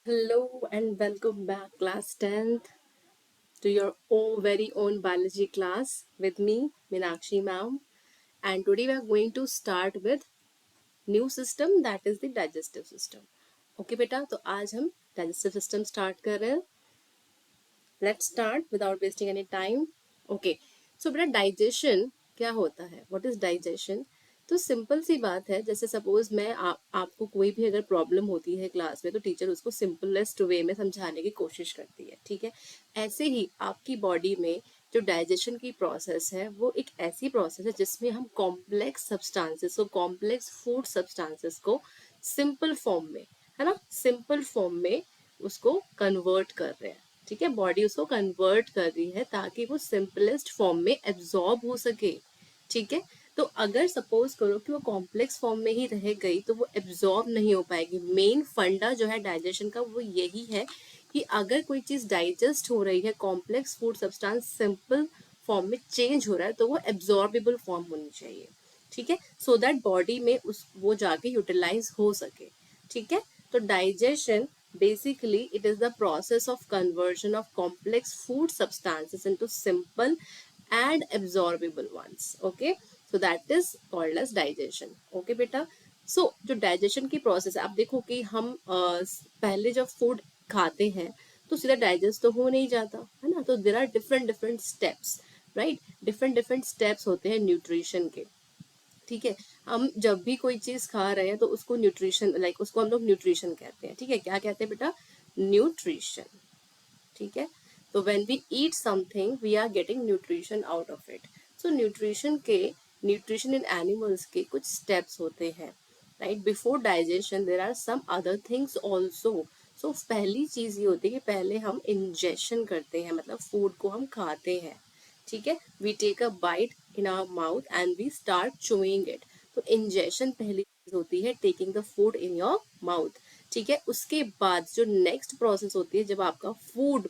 Hello and welcome back, class 10th, to your own very own biology class with me, Minakshi ma'am. And today we are going to start with new system, that is the digestive system. Okay बेटा, तो आज हम digestive system start कर रहे हैं. Let's start without wasting any time. Okay, so बेटा digestion क्या होता है? What is digestion? तो सिंपल सी बात है, जैसे सपोज मैं आपको कोई भी अगर प्रॉब्लम होती है क्लास में तो टीचर उसको सिंपलेस्ट वे में समझाने की कोशिश करती है, ठीक है. ऐसे ही आपकी बॉडी में जो डाइजेशन की प्रोसेस है वो एक ऐसी प्रोसेस है जिसमें हम कॉम्प्लेक्स सब्सटेंसेस को, कॉम्प्लेक्स फूड सब्सटेंसेस को सिंपल फॉर्म में, है ना, सिंपल फॉर्म में उसको कन्वर्ट कर रहे हैं. ठीक है, बॉडी उसको कन्वर्ट कर रही है ताकि वो सिंपलेस्ट फॉर्म में एब्जॉर्ब हो सके. ठीक है, तो अगर सपोज करो कि वो कॉम्प्लेक्स फॉर्म में ही रह गई तो वो एब्जॉर्ब नहीं हो पाएगी. मेन फंडा जो है डाइजेशन का वो यही है कि अगर कोई चीज डाइजेस्ट हो रही है, complex food substance simple form में चेंज हो रहा है, तो वो एब्जॉर्बेबल फॉर्म होनी चाहिए. ठीक है, सो दैट बॉडी में उस वो जाके यूटिलाइज हो सके. ठीक है, तो digestion basically it is the process of conversion of complex food substances into simple and absorbable ones. Okay, so that is called as digestion. Okay बेटा, so जो digestion की process है, आप देखो कि हम पहले जब food खाते हैं तो सीधा डाइजेस्ट तो हो नहीं जाता है ना. तो there are different different steps, right. Different different steps होते हैं न्यूट्रिशन के. ठीक है, हम जब भी कोई चीज खा रहे हैं तो उसको न्यूट्रिशन, लाइक उसको हम लोग न्यूट्रिशन कहते हैं. ठीक है, क्या कहते हैं बेटा? न्यूट्रिशन. ठीक है, तो when we eat something we are getting nutrition out of it. So nutrition in animals के कुछ स्टेप्स होते हैं, right. Before digestion there are some other things also. So पहली चीज ये होती है कि पहले हम इंजेशन करते हैं, मतलब फूड को हम खाते हैं. ठीक है, we take a bite in our mouth and we start chewing it. तो इंजेशन पहली चीज होती है, taking the food in your mouth. ठीक है, उसके बाद जो नेक्स्ट प्रोसेस होती है, जब आपका फूड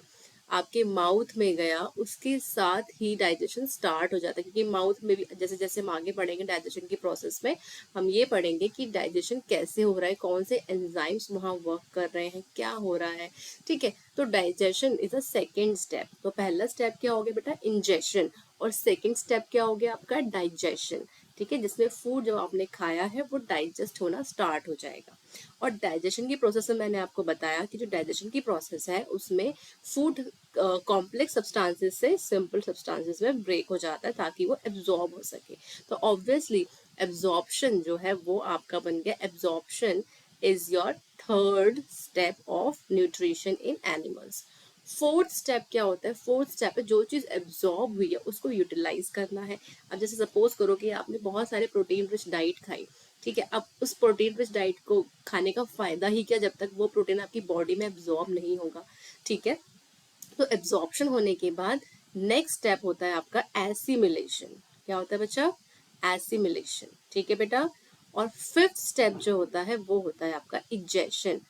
आपके माउथ में गया उसके साथ ही डाइजेशन स्टार्ट हो जाता है. क्योंकि माउथ में भी जैसे जैसे हम आगे बढ़ेंगे डाइजेशन की प्रोसेस में, हम ये पढ़ेंगे कि डाइजेशन कैसे हो रहा है, कौन से एंजाइम्स वहाँ वर्क कर रहे हैं, क्या हो रहा है. ठीक है, तो digestion is a second step. तो पहला स्टेप क्या हो गया बेटा? इंजेशन. और सेकेंड स्टेप क्या हो गया आपका? डाइजेशन. ठीक है, जिसमें फूड जो आपने खाया है वो डाइजेस्ट होना स्टार्ट हो जाएगा. और डाइजेशन की प्रोसेस में मैंने आपको बताया कि जो डाइजेशन की प्रोसेस है उसमें फूड कॉम्प्लेक्स सब्सटेंसेस से सिंपल सब्सटेंसेस में ब्रेक हो जाता है ताकि वो एब्जॉर्ब हो सके. तो ऑब्वियसली एब्जॉर्प्शन जो है वो आपका बन गया. Absorption is your third step of nutrition in animals. Fourth step क्या होता है? फोर्थ स्टेप है जो चीज एब्जॉर्ब हुई है उसको यूटिलाइज करना है. अब जैसे सपोज करो कि आपने बहुत सारे प्रोटीन रिच डाइट खाई. ठीक है, अब उस प्रोटीन रिच डाइट को खाने का फायदा ही क्या जब तक वो प्रोटीन आपकी बॉडी में एब्जॉर्ब नहीं होगा. ठीक है, तो एब्जॉर्प्शन होने के बाद नेक्स्ट स्टेप होता है आपका एसिमिलेशन. क्या होता है बच्चा? एसिमिलेशन. ठीक है बेटा, और फिफ्थ स्टेप जो होता है वो होता है आपका इजेशन.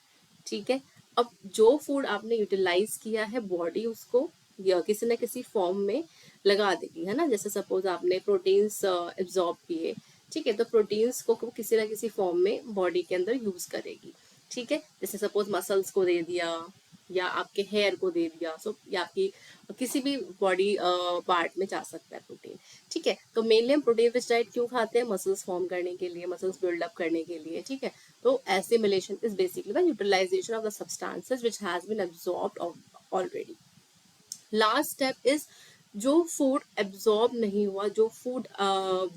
ठीक है, अब जो फूड आपने यूटिलाइज किया है बॉडी उसको या किसी ना किसी फॉर्म में लगा देगी, है ना. जैसे सपोज आपने प्रोटीन्स एब्जॉर्ब किए, ठीक है, तो प्रोटीन्स को किसी ना किसी फॉर्म में बॉडी के अंदर यूज करेगी. ठीक है, जैसे सपोज मसल्स को दे दिया या आपके हेयर को दे दिया, सो या आपकी किसी भी बॉडी पार्ट में जा सकता है प्रोटीन. ठीक है, तो मेनली हम प्रोटीन रिच डाइट क्यों खाते हैं? मसल्स फॉर्म करने के लिए, मसल्स बिल्डअप करने के लिए. ठीक है, तो assimilation is basically the utilization of the substances which has been absorbed already. Last step is जो फूड एब्जॉर्ब नहीं हुआ, जो फूड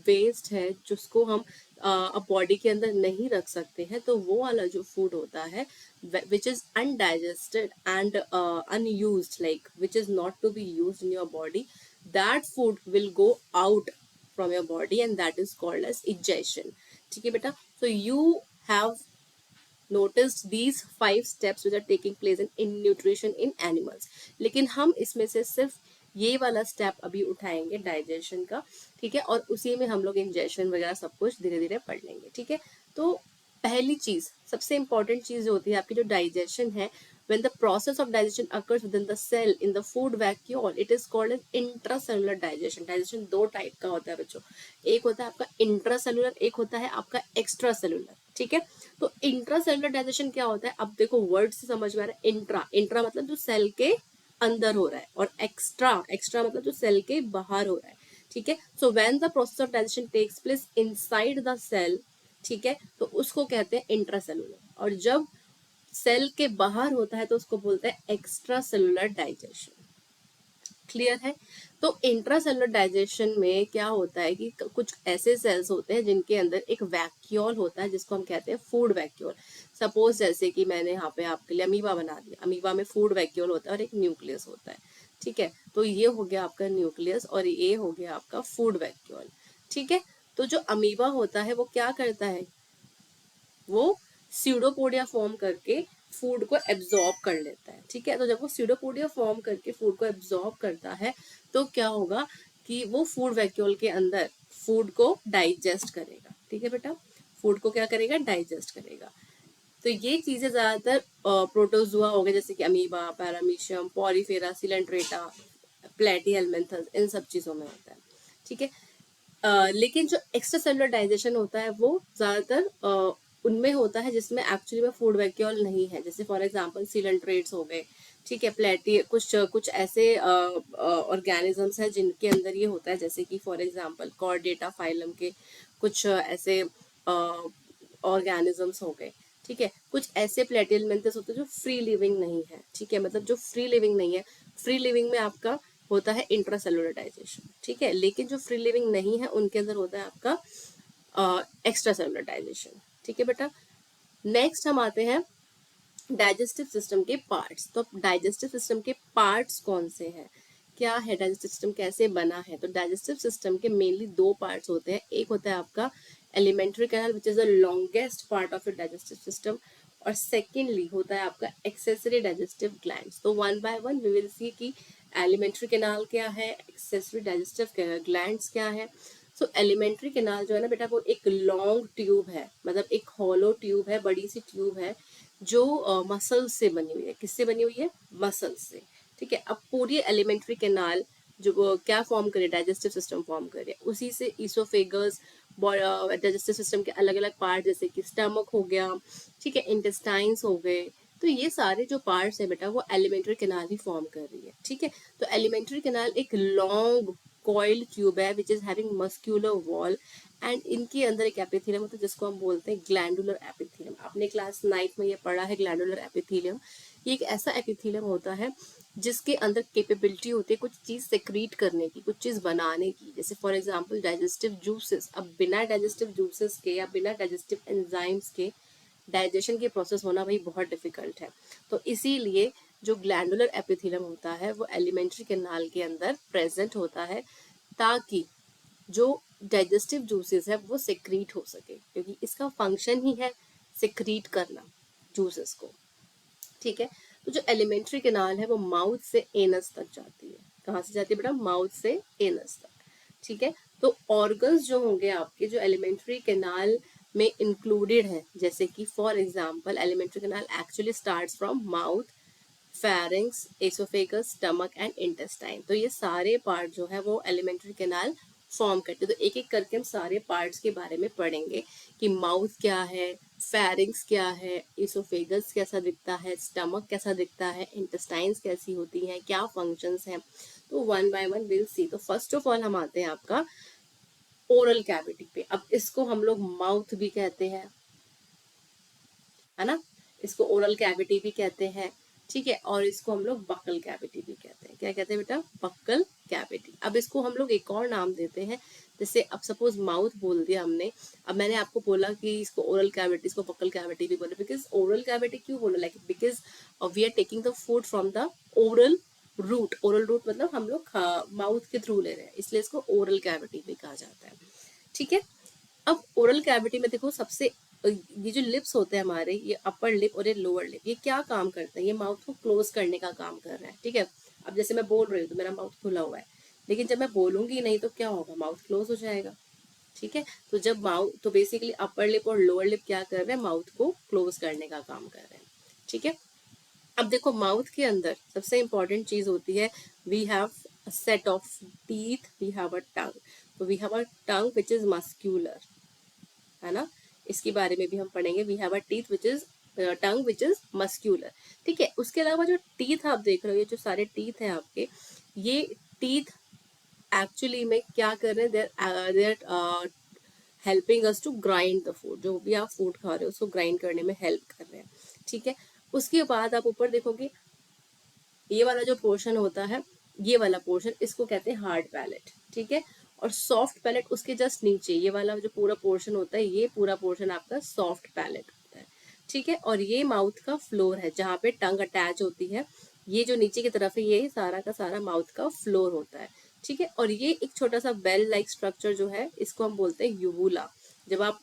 वेस्ट है जिसको हम अब बॉडी के अंदर नहीं रख सकते हैं, तो वो वाला जो फूड होता है which is undigested and unused, like which is not to be used in your body, that food will go out from your body and that is called as ejection. ठीक है बेटा, so you have noticed these 5 steps which are taking place in nutrition in animals. लेकिन हम इसमें से सिर्फ ये वाला स्टेप अभी उठाएंगे डाइजेशन का. ठीक है, और उसी में हम लोग इंजेक्शन वगैरह सब कुछ धीरे धीरे पढ़ लेंगे. ठीक है, तो पहली चीज, सबसे इंपॉर्टेंट चीज जो होती है आपकी जो डाइजेशन है, when the process of digestion occurs within the cell in the food vacuole, it is called as intracellular digestion. digestion दो टाइप का होता है बच्चों. एक होता है आपका इंट्रासेलुलर, एक होता है आपका एक्स्ट्रा सेलुलर. ठीक है। तो इंट्रा सेलुलर डाइजेशन क्या होता है, अब देखो वर्ड से समझ में आ रहा है। इंट्रा, इंट्रा मतलब जो सेल के अंदर हो रहा है, और एक्स्ट्रा, एक्स्ट्रा मतलब जो सेल के बाहर हो रहा है, ठीक है। So when the process of digestion takes place inside the cell, ठीक है, तो उसको कहते हैं इंट्रा सेलुलर, और जब सेल के बाहर होता है तो उसको बोलते हैं एक्स्ट्रा सेलुलर डाइजेशन। क्लियर है। तो इंट्रा सेलुलर डाइजेशन में क्या होता है कि कुछ ऐसे सेल्स होते हैं जिनके अंदर एक वैक्यूल होता है जिसको हम कहते हैं फूड वैक्यूल। सपोज जैसे कि मैंने यहाँ पे आपके लिए अमीबा बना दिया, अमीबा में फूड वैक्यूल होता है और एक न्यूक्लियस होता है, ठीक है। तो ये हो गया आपका न्यूक्लियस और ये हो गया आपका फूड वैक्यूल, ठीक है। तो जो अमीबा होता है वो क्या करता है, वो स्यूडोपोडिया फॉर्म करके फूड को एब्जॉर्ब कर लेता है, ठीक है। तो जब वो स्यूडोपोडिया फॉर्म करके फूड को एब्जॉर्ब करता है तो क्या होगा कि वो फूड वैक्यूल के अंदर फूड को डाइजेस्ट करेगा, ठीक है बेटा, फूड को क्या करेगा, डाइजेस्ट करेगा। तो ये चीजें ज्यादातर प्रोटोजुआ हो गए, जैसे कि amoeba, paramecium, Porifera, Coelenterata, Platyhelminthes, इन सब चीजों में होता है, ठीक है। लेकिन जो एक्स्ट्रा सेलुलर डाइजेशन होता है वो ज्यादातर उनमें होता है जिसमें एक्चुअली में फूड वैक्यूल नहीं है, जैसे फॉर एग्जांपल सिलेंट्रेट्स हो गए, ठीक है, प्लेटी, कुछ कुछ ऐसे ऑर्गेनिजम्स हैं जिनके अंदर ये होता है, जैसे कि फॉर एग्जांपल कॉर्डेटा फाइलम के कुछ ऐसे ऑर्गेनिजम्स हो गए, ठीक है। कुछ ऐसे प्लेटिहेल्मिन्थस होते हैं जो फ्री लिविंग नहीं है, ठीक है, मतलब जो फ्री लिविंग नहीं है, फ्री लिविंग में आपका होता है इंट्रासेलुलर डाइजेशन, ठीक है, लेकिन जो फ्री लिविंग नहीं है उनके अंदर होता है आपका एक्स्ट्रा सेलुलर डाइजेशन, ठीक है बेटा। नेक्स्ट हम आते हैं डाइजेस्टिव सिस्टम के पार्ट्स। तो डाइजेस्टिव सिस्टम के पार्ट्स कौन से हैं, क्या है डाइजेस्टिव सिस्टम, कैसे बना है। तो डाइजेस्टिव सिस्टम के मेनली दो पार्ट्स होते हैं, एक होता है आपका elementary canal which is the longest part of your digestive system, और सेकेंडली होता है आपका एक्सेसरी डाइजेस्टिव ग्लैंड्स। तो one by one we will see कि एलिमेंट्री कैनाल क्या है, एक्सेसरी डाइजेस्टिव ग्लैंड्स क्या है। सो एलिमेंट्री कैनाल जो है ना बेटा, वो एक लॉन्ग ट्यूब है, मतलब एक हॉलो ट्यूब है, बड़ी सी ट्यूब है जो मसल्स से बनी हुई है। किससे बनी हुई है, मसल्स से, ठीक है। अब पूरी एलिमेंट्री कैनाल जो क्या फॉर्म करे, डाइजेस्टिव सिस्टम फॉर्म करे, उसी से ईसोफेगस, डाइजेस्टिव सिस्टम के अलग अलग पार्ट जैसे कि स्टमक हो गया, ठीक है, इंटेस्टाइन्स हो गए, तो ये सारे जो पार्ट्स है बेटा वो एलिमेंट्री कैनाल ही फॉर्म कर रही है, ठीक है। तो एलिमेंट्री कैनाल एक लॉन्ग कॉइल ट्यूब है which is having muscular wall, and इनके अंदर एक एपिथेलियम होता है जिसको हम बोलते हैं ग्लैंडुलर एपिथेलियम। आपने क्लास 9 में ये पढ़ा है ग्लैंडुलर एपिथेलियम। ये एक ऐसा एपिथेलियम होता है जिसके अंदर कैपेबिलिटी होती है कुछ चीज सेक्रीट करने की, कुछ चीज बनाने की, जैसे फॉर एग्जांपल डाइजेस्टिव जूसेस। अब बिना डाइजेस्टिव जूसेस के या बिना डाइजेस्टिव एंजाइम्स के डाइजेशन की प्रोसेस होना भाई बहुत डिफिकल्ट है। तो इसीलिए जो ग्लैंडुलर एपिथेलियम होता है वो एलिमेंट्री कैनाल के अंदर प्रेजेंट होता है, ताकि जो डाइजेस्टिव जूसेस है वो सेक्रीट हो सके, क्योंकि इसका फंक्शन ही है सेक्रीट करना जूसेस को, ठीक है। तो जो एलिमेंट्री कैनाल है वो माउथ से एनस तक जाती है। कहाँ से जाती है बेटा, माउथ से एनस तक, ठीक है। तो ऑर्गन्स जो होंगे आपके जो एलिमेंट्री कैनाल में इंक्लूडेड है, जैसे कि for example alimentary canal actually starts from mouth, pharynx, oesophagus, stomach and intestine. तो ये सारे पार्ट जो है वो एलिमेंट्री कैनाल फॉर्म करते हैं। तो एक एक करके हम सारे पार्ट्स के बारे में पढ़ेंगे कि माउथ क्या है, फेरिंग्स क्या है, एसोफेगस कैसा दिखता है, स्टमक कैसा दिखता है, इंटेस्टाइन्स कैसी होती हैं, क्या फंक्शंस हैं। तो one by one will see. तो फर्स्ट ऑफ ऑल हम आते हैं आपका ओरल कैविटी पे। अब इसको हम लोग माउथ भी कहते हैं, है ना, इसको ओरल कैविटी भी कहते हैं, ठीक है, और इसको हम लोग बक्कल कैविटी भी कहते हैं। क्या कहते हैं बेटा, बक्कल कैविटी। अब इसको हम लोग एक और नाम देते हैं, जैसे अब सपोज माउथ बोल दिया हमने, अब मैंने आपको बोला कि इसको ओरल कैविटी, इसको बक्कल कैविटी भी बोले, बिकॉज ओरल कैविटी क्यों बोला, like because we are taking the food from the oral route. Oral route मतलब हम लोग माउथ के थ्रू ले रहे हैं, इसलिए इसको ओरल कैविटी भी कहा जाता है, ठीक है। अब ओरल कैविटी में देखो, सबसे ये जो लिप्स होते हैं हमारे, ये अपर लिप और ये लोअर लिप, ये क्या काम करते हैं, ये माउथ को क्लोज करने का काम कर रहा है, ठीक है। अब जैसे मैं बोल रही हूँ तो मेरा माउथ खुला हुआ है, लेकिन जब मैं बोलूंगी नहीं तो क्या होगा, माउथ क्लोज हो जाएगा, ठीक है। तो जब माउथ, तो बेसिकली अपर लिप और लोअर लिप क्या कर रहे हैं, माउथ को क्लोज करने का काम कर रहे हैं, ठीक है। अब देखो माउथ के अंदर सबसे इंपॉर्टेंट चीज होती है, we have a set of teeth, we have a tongue. तो we have a tongue which is muscular, है ना, इसके बारे में भी हम पढ़ेंगे। We have a teeth which is tongue which is muscular, ठीक है। उसके अलावा जो टीथ आप देख रहे हो, ये जो सारे टीथ हैं आपके, ये टीथ एक्चुअली में क्या कर रहे हैं, there helping us to grind the food. जो भी आप फूड खा रहे हो उसको ग्राइंड करने में हेल्प कर रहे हैं, ठीक है। उसके बाद आप ऊपर देखोगे, ये वाला जो पोर्शन होता है, ये वाला पोर्शन, इसको कहते हैं हार्ड पैलेट, ठीक है। और सॉफ्ट पैलेट उसके जस्ट नीचे, ये वाला जो पूरा पोर्शन होता है, ये पूरा पोर्शन आपका सॉफ्ट पैलेट होता है, ठीक है। और ये माउथ का फ्लोर है जहाँ पे टंग अटैच होती है। ये जो नीचे की तरफ है, ये सारा का सारा माउथ का फ्लोर होता है, ठीक है। और ये एक छोटा सा बेल लाइक स्ट्रक्चर जो है, इसको हम बोलते हैं यूवुला। जब आप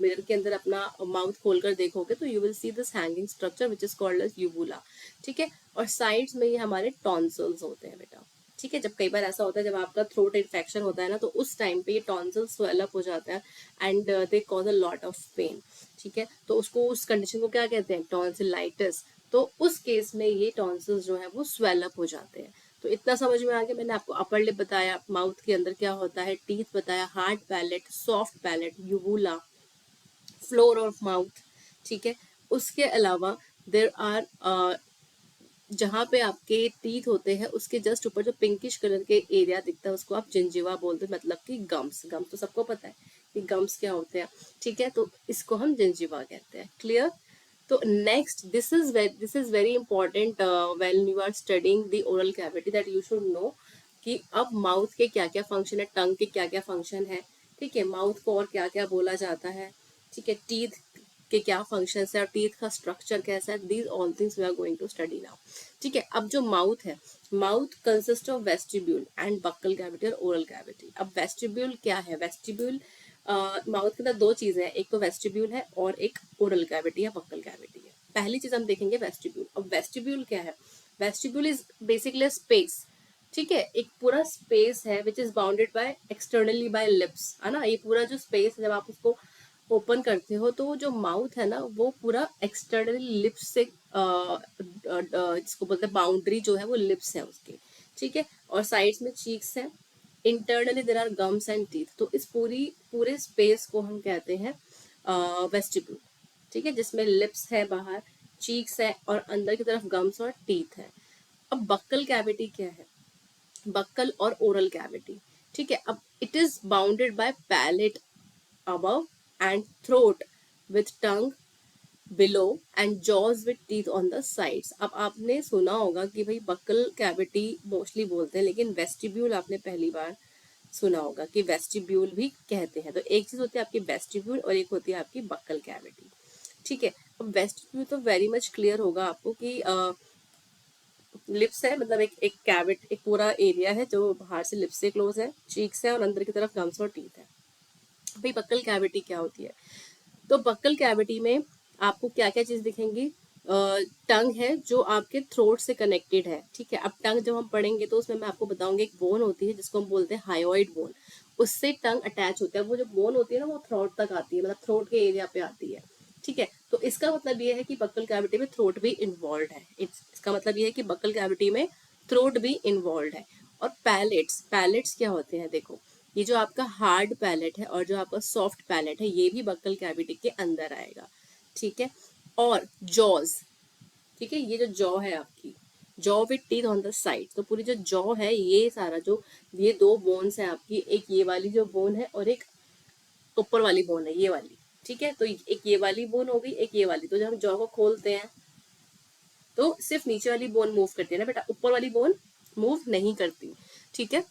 मिरर के अंदर अपना माउथ खोलकर देखोगे तो you will see this hanging structure which is called as uvula, ठीक है। और साइड्स में ये हमारे टॉन्सिल्स होते हैं बेटा, ठीक है। जब कई बार ऐसा होता है, जब आपका थ्रोट इन्फेक्शन होता है ना, तो उस टाइम पे ये टॉन्सिल्स स्वेल अप हो जाता है and they cause a lot of pain, ठीक है। तो उसको, उस कंडीशन को क्या कहते हैं, टॉन्सिलाइटिस। तो उस केस में ये टॉन्सिल्स जो है वो स्वेल अप हो जाते हैं। तो इतना समझ में आ गया। मैंने आपको अपर लिप बताया, माउथ के अंदर क्या होता है, टीथ बताया, hard palate, soft palate, uvula, floor of mouth, ठीक है। उसके अलावा देर आर, जहाँ पे आपके टीथ होते हैं उसके जस्ट ऊपर जो पिंकिश कलर के एरिया दिखता है, उसको आप जिंजिवा बोलते हैं, मतलब कि गम्स। गम्स तो सबको पता है कि गम्स क्या होते हैं, ठीक है। तो इसको हम जिंजिवा कहते हैं। क्लियर? तो next, this is very important when you are studying the oral cavity, that you should know कि अब माउथ के क्या क्या फंक्शन है, टंग के क्या क्या फंक्शन है, ठीक है। माउथ को और क्या क्या बोला जाता है, ठीक है। टीथ के क्या फंक्शंस है और टीथ का स्ट्रक्चर कैसा है, these all things we are going to study now, ठीक है। अब जो माउथ है, mouth consist of vestibule and buccal cavity और ओरल कैविटी। अब वेस्टिब्यूल क्या है, वेस्टिब्यूल माउथ के अंदर दो चीजें हैं, एक तो वेस्टिब्यूल है और एक ओरल कैविटी या बक्कल कैविटी है। पहली चीज हम देखेंगे वेस्टिब्यूल। अब वेस्टिब्यूल क्या है, वेस्टिब्यूल इज बेसिकली स्पेस, ठीक है। एक पूरा स्पेस है which is bounded by externally by lips, है ना। ये पूरा जो स्पेस है, जब आप उसको ओपन करते हो तो जो माउथ है ना, वो पूरा एक्सटर्नली लिप्स से जिसको बोलते हैं बाउंड्री जो है वो लिप्स है उसके, ठीक है। और साइड्स में चीक्स है, internally there are gums and teeth. तो इस पूरे स्पेस को हम कहते हैं वेस्टिब्यूल, ठीक है, जिसमें लिप्स है बाहर, चीक्स है और अंदर की तरफ गम्स और टीथ है। अब बक्कल कैविटी क्या है, बक्कल और ओरल कैविटी, ठीक है। अब it is bounded by palate above and throat with tongue below and jaws with teeth on the sides। अब आपने सुना होगा कि भाई बक्कल कैविटी मोस्टली बोलते हैं, लेकिन वेस्टिब्यूल आपने पहली बार सुना होगा कि वेस्टिब्यूल भी कहते हैं। तो एक चीज होती है आपकी वेस्टिब्यूल और एक होती है आपकी बक्कल कैविटी, ठीक है। अब वेस्टिब्यूल तो वेरी मच क्लियर होगा आपको कि लिप्स है, मतलब एक कैविट, एक पूरा एरिया है जो बाहर से लिप्स से क्लोज है, चीक्स है और अंदर की तरफ गम्स और टीथ है। भाई बक्कल कैविटी क्या होती है, तो बक्कल कैविटी में आपको क्या क्या चीज दिखेंगी, टंग है जो आपके थ्रोट से कनेक्टेड है, ठीक है। अब टंग जब हम पढ़ेंगे तो उसमें मैं आपको बताऊंगी, एक बोन होती है जिसको हम बोलते हैं हायोइड बोन, उससे टंग अटैच होता है। वो जो बोन होती है ना, वो थ्रोट तक आती है, मतलब थ्रोट के एरिया पे आती है, ठीक है। तो इसका मतलब ये है कि बक्कल कैविटी में थ्रोट भी इन्वॉल्व है। इसका मतलब ये है कि बक्कल कैविटी में थ्रोट भी इन्वॉल्व है। और पैलेट्स, पैलेट्स क्या होते हैं, देखो ये जो आपका हार्ड पैलेट है और जो आपका सॉफ्ट पैलेट है, ये भी बक्कल कैविटी के अंदर आएगा, ठीक है। और जॉज, ठीक है, ये जो जॉ है आपकी, jaw with teeth on the side, तो पूरी जो जॉ है, ये सारा जो, ये दो बोन्स है आपकी, एक ये वाली जो बोन है और एक ऊपर वाली बोन है, ये वाली, ठीक है। तो एक ये वाली बोन हो गई, एक ये वाली। तो जब हम जॉ को खोलते हैं तो सिर्फ नीचे वाली बोन मूव करती है ना बेटा, ऊपर वाली बोन मूव नहीं करती, ठीक है।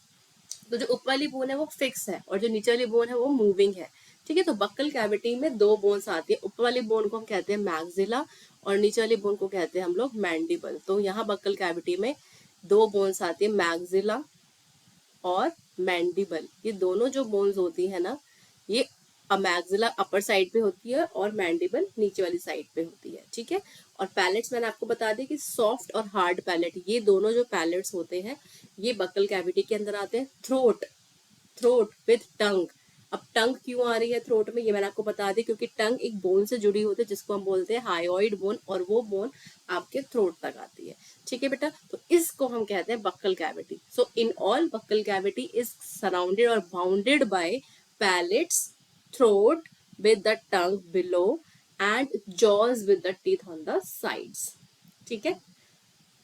तो जो ऊपर वाली बोन है वो फिक्स है और जो नीचे वाली बोन है वो मूविंग है, ठीक है। तो बक्कल कैविटी में दो बोन्स आती है, ऊपर वाली बोन को हम कहते हैं मैक्सिला और नीचे वाली बोन को कहते हैं हम लोग मैंडिबल। तो यहाँ बक्कल कैविटी में दो बोन्स आती है, मैक्सिला और मैंडिबल। ये दोनों जो बोन्स होती है ना, ये मैक्सिला अपर साइड पे होती है और मैंडिबल नीचे वाली साइड पे होती है, ठीक है। और पैलेट्स मैंने आपको बता दी कि सॉफ्ट और हार्ड पैलेट, ये दोनों जो पैलेट्स होते हैं ये बक्कल कैविटी के अंदर आते हैं। थ्रोट, थ्रोट विथ टंग। अब टंग क्यों आ रही है थ्रोट में, ये मैंने आपको बता दी, क्योंकि टंग एक बोन से जुड़ी होती है जिसको हम बोलते हैं हायोइड बोन, और वो बोन आपके थ्रोट तक आती है, ठीक है बेटा। तो इसको हम कहते हैं buccal cavity. So in all buccal cavity is surrounded और bounded by palates, throat, with the tongue below and jaws with the teeth on the sides. ठीक है,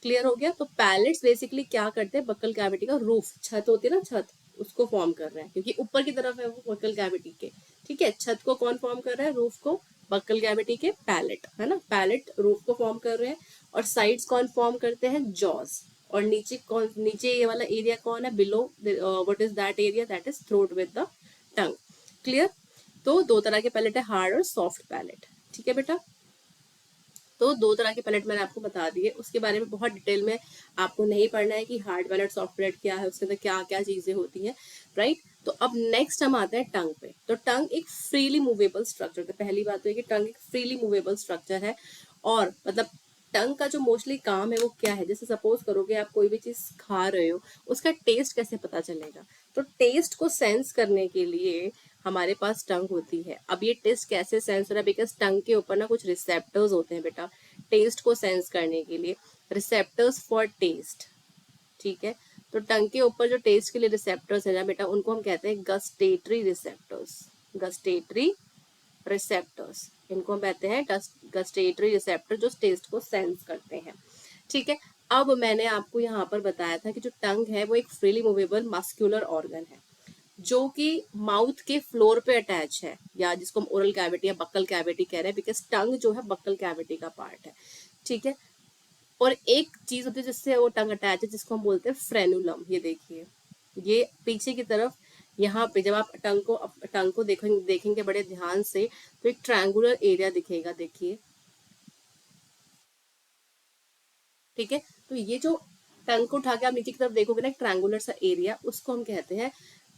क्लियर हो गया? तो पैलेट्स बेसिकली क्या करते हैं, बक्कल कैविटी का रूफ, छत होती है ना, छत, उसको फॉर्म कर रहे हैं, क्योंकि ऊपर की तरफ है वो बक्कल कैविटी के। ठीक है, छत को कौन फॉर्म कर रहा है, रूफ को, बक्कल कैविटी के पैलेट, है ना, पैलेट रूफ को फॉर्म कर रहे हैं। और साइड्स कौन फॉर्म करते हैं, जॉज। और नीचे कौन, नीचे ये वाला एरिया कौन है, below, what is that area, that is throat with the tongue. Clear? तो दो तरह के पैलेट है, हार्ड और सॉफ्ट पैलेट। ठीक है बेटा, तो दो तरह के पैलेट मैंने आपको बता दिए, उसके बारे में बहुत डिटेल में आपको नहीं पढ़ना है कि हार्ड पैलेट सॉफ्ट पैलेट क्या है, उसके अंदर क्या क्या चीजें होती हैं, राइट। तो अब नेक्स्ट हम आते हैं टंग पे। तो टंग एक फ्रीली मूवेबल स्ट्रक्चर है। पहली बात तो है कि टंग एक फ्रीली मूवेबल स्ट्रक्चर है। और मतलब टंग का जो मोस्टली काम है वो क्या है, जैसे सपोज करोगे आप कोई भी चीज खा रहे हो, उसका टेस्ट कैसे पता चलेगा, तो टेस्ट को सेंस करने के लिए हमारे पास टंग होती है। अब ये टेस्ट कैसे सेंस हो रहा है, बिकॉज टंग के ऊपर ना कुछ रिसेप्टर्स होते हैं बेटा, टेस्ट को सेंस करने के लिए, रिसेप्टर्स फॉर टेस्ट। ठीक है, तो टंग के ऊपर जो टेस्ट के लिए रिसेप्टर्स है ना बेटा, उनको हम कहते हैं गस्टेटरी रिसेप्टर्स। गस्टेटरी रिसेप्टर्स, इनको हम कहते हैं गस्टेटरी रिसेप्टर, जो टेस्ट को सेंस करते हैं। ठीक है, अब मैंने आपको यहाँ पर बताया था कि जो टंग है वो एक फ्रीली मूवेबल मस्कुलर ऑर्गन है, जो कि माउथ के फ्लोर पे अटैच है, या जिसको हम ओरल कैविटी या बक्कल कैविटी कह रहे हैं, बिकॉज टंग जो है बक्कल कैविटी का पार्ट है। ठीक है, और एक चीज होती है जिससे वो टंग अटैच है, जिसको हम बोलते हैं फ्रेनुलम। ये देखिए, ये पीछे की तरफ, यहाँ पे जब आप टंग को देखेंगे बड़े ध्यान से, तो एक ट्रायंगुलर एरिया दिखेगा, देखिए। ठीक है, तो ये जो टंग को उठा के आप नीचे की तरफ देखोगे ना, एक ट्रायंगुलर सा एरिया, उसको हम कहते हैं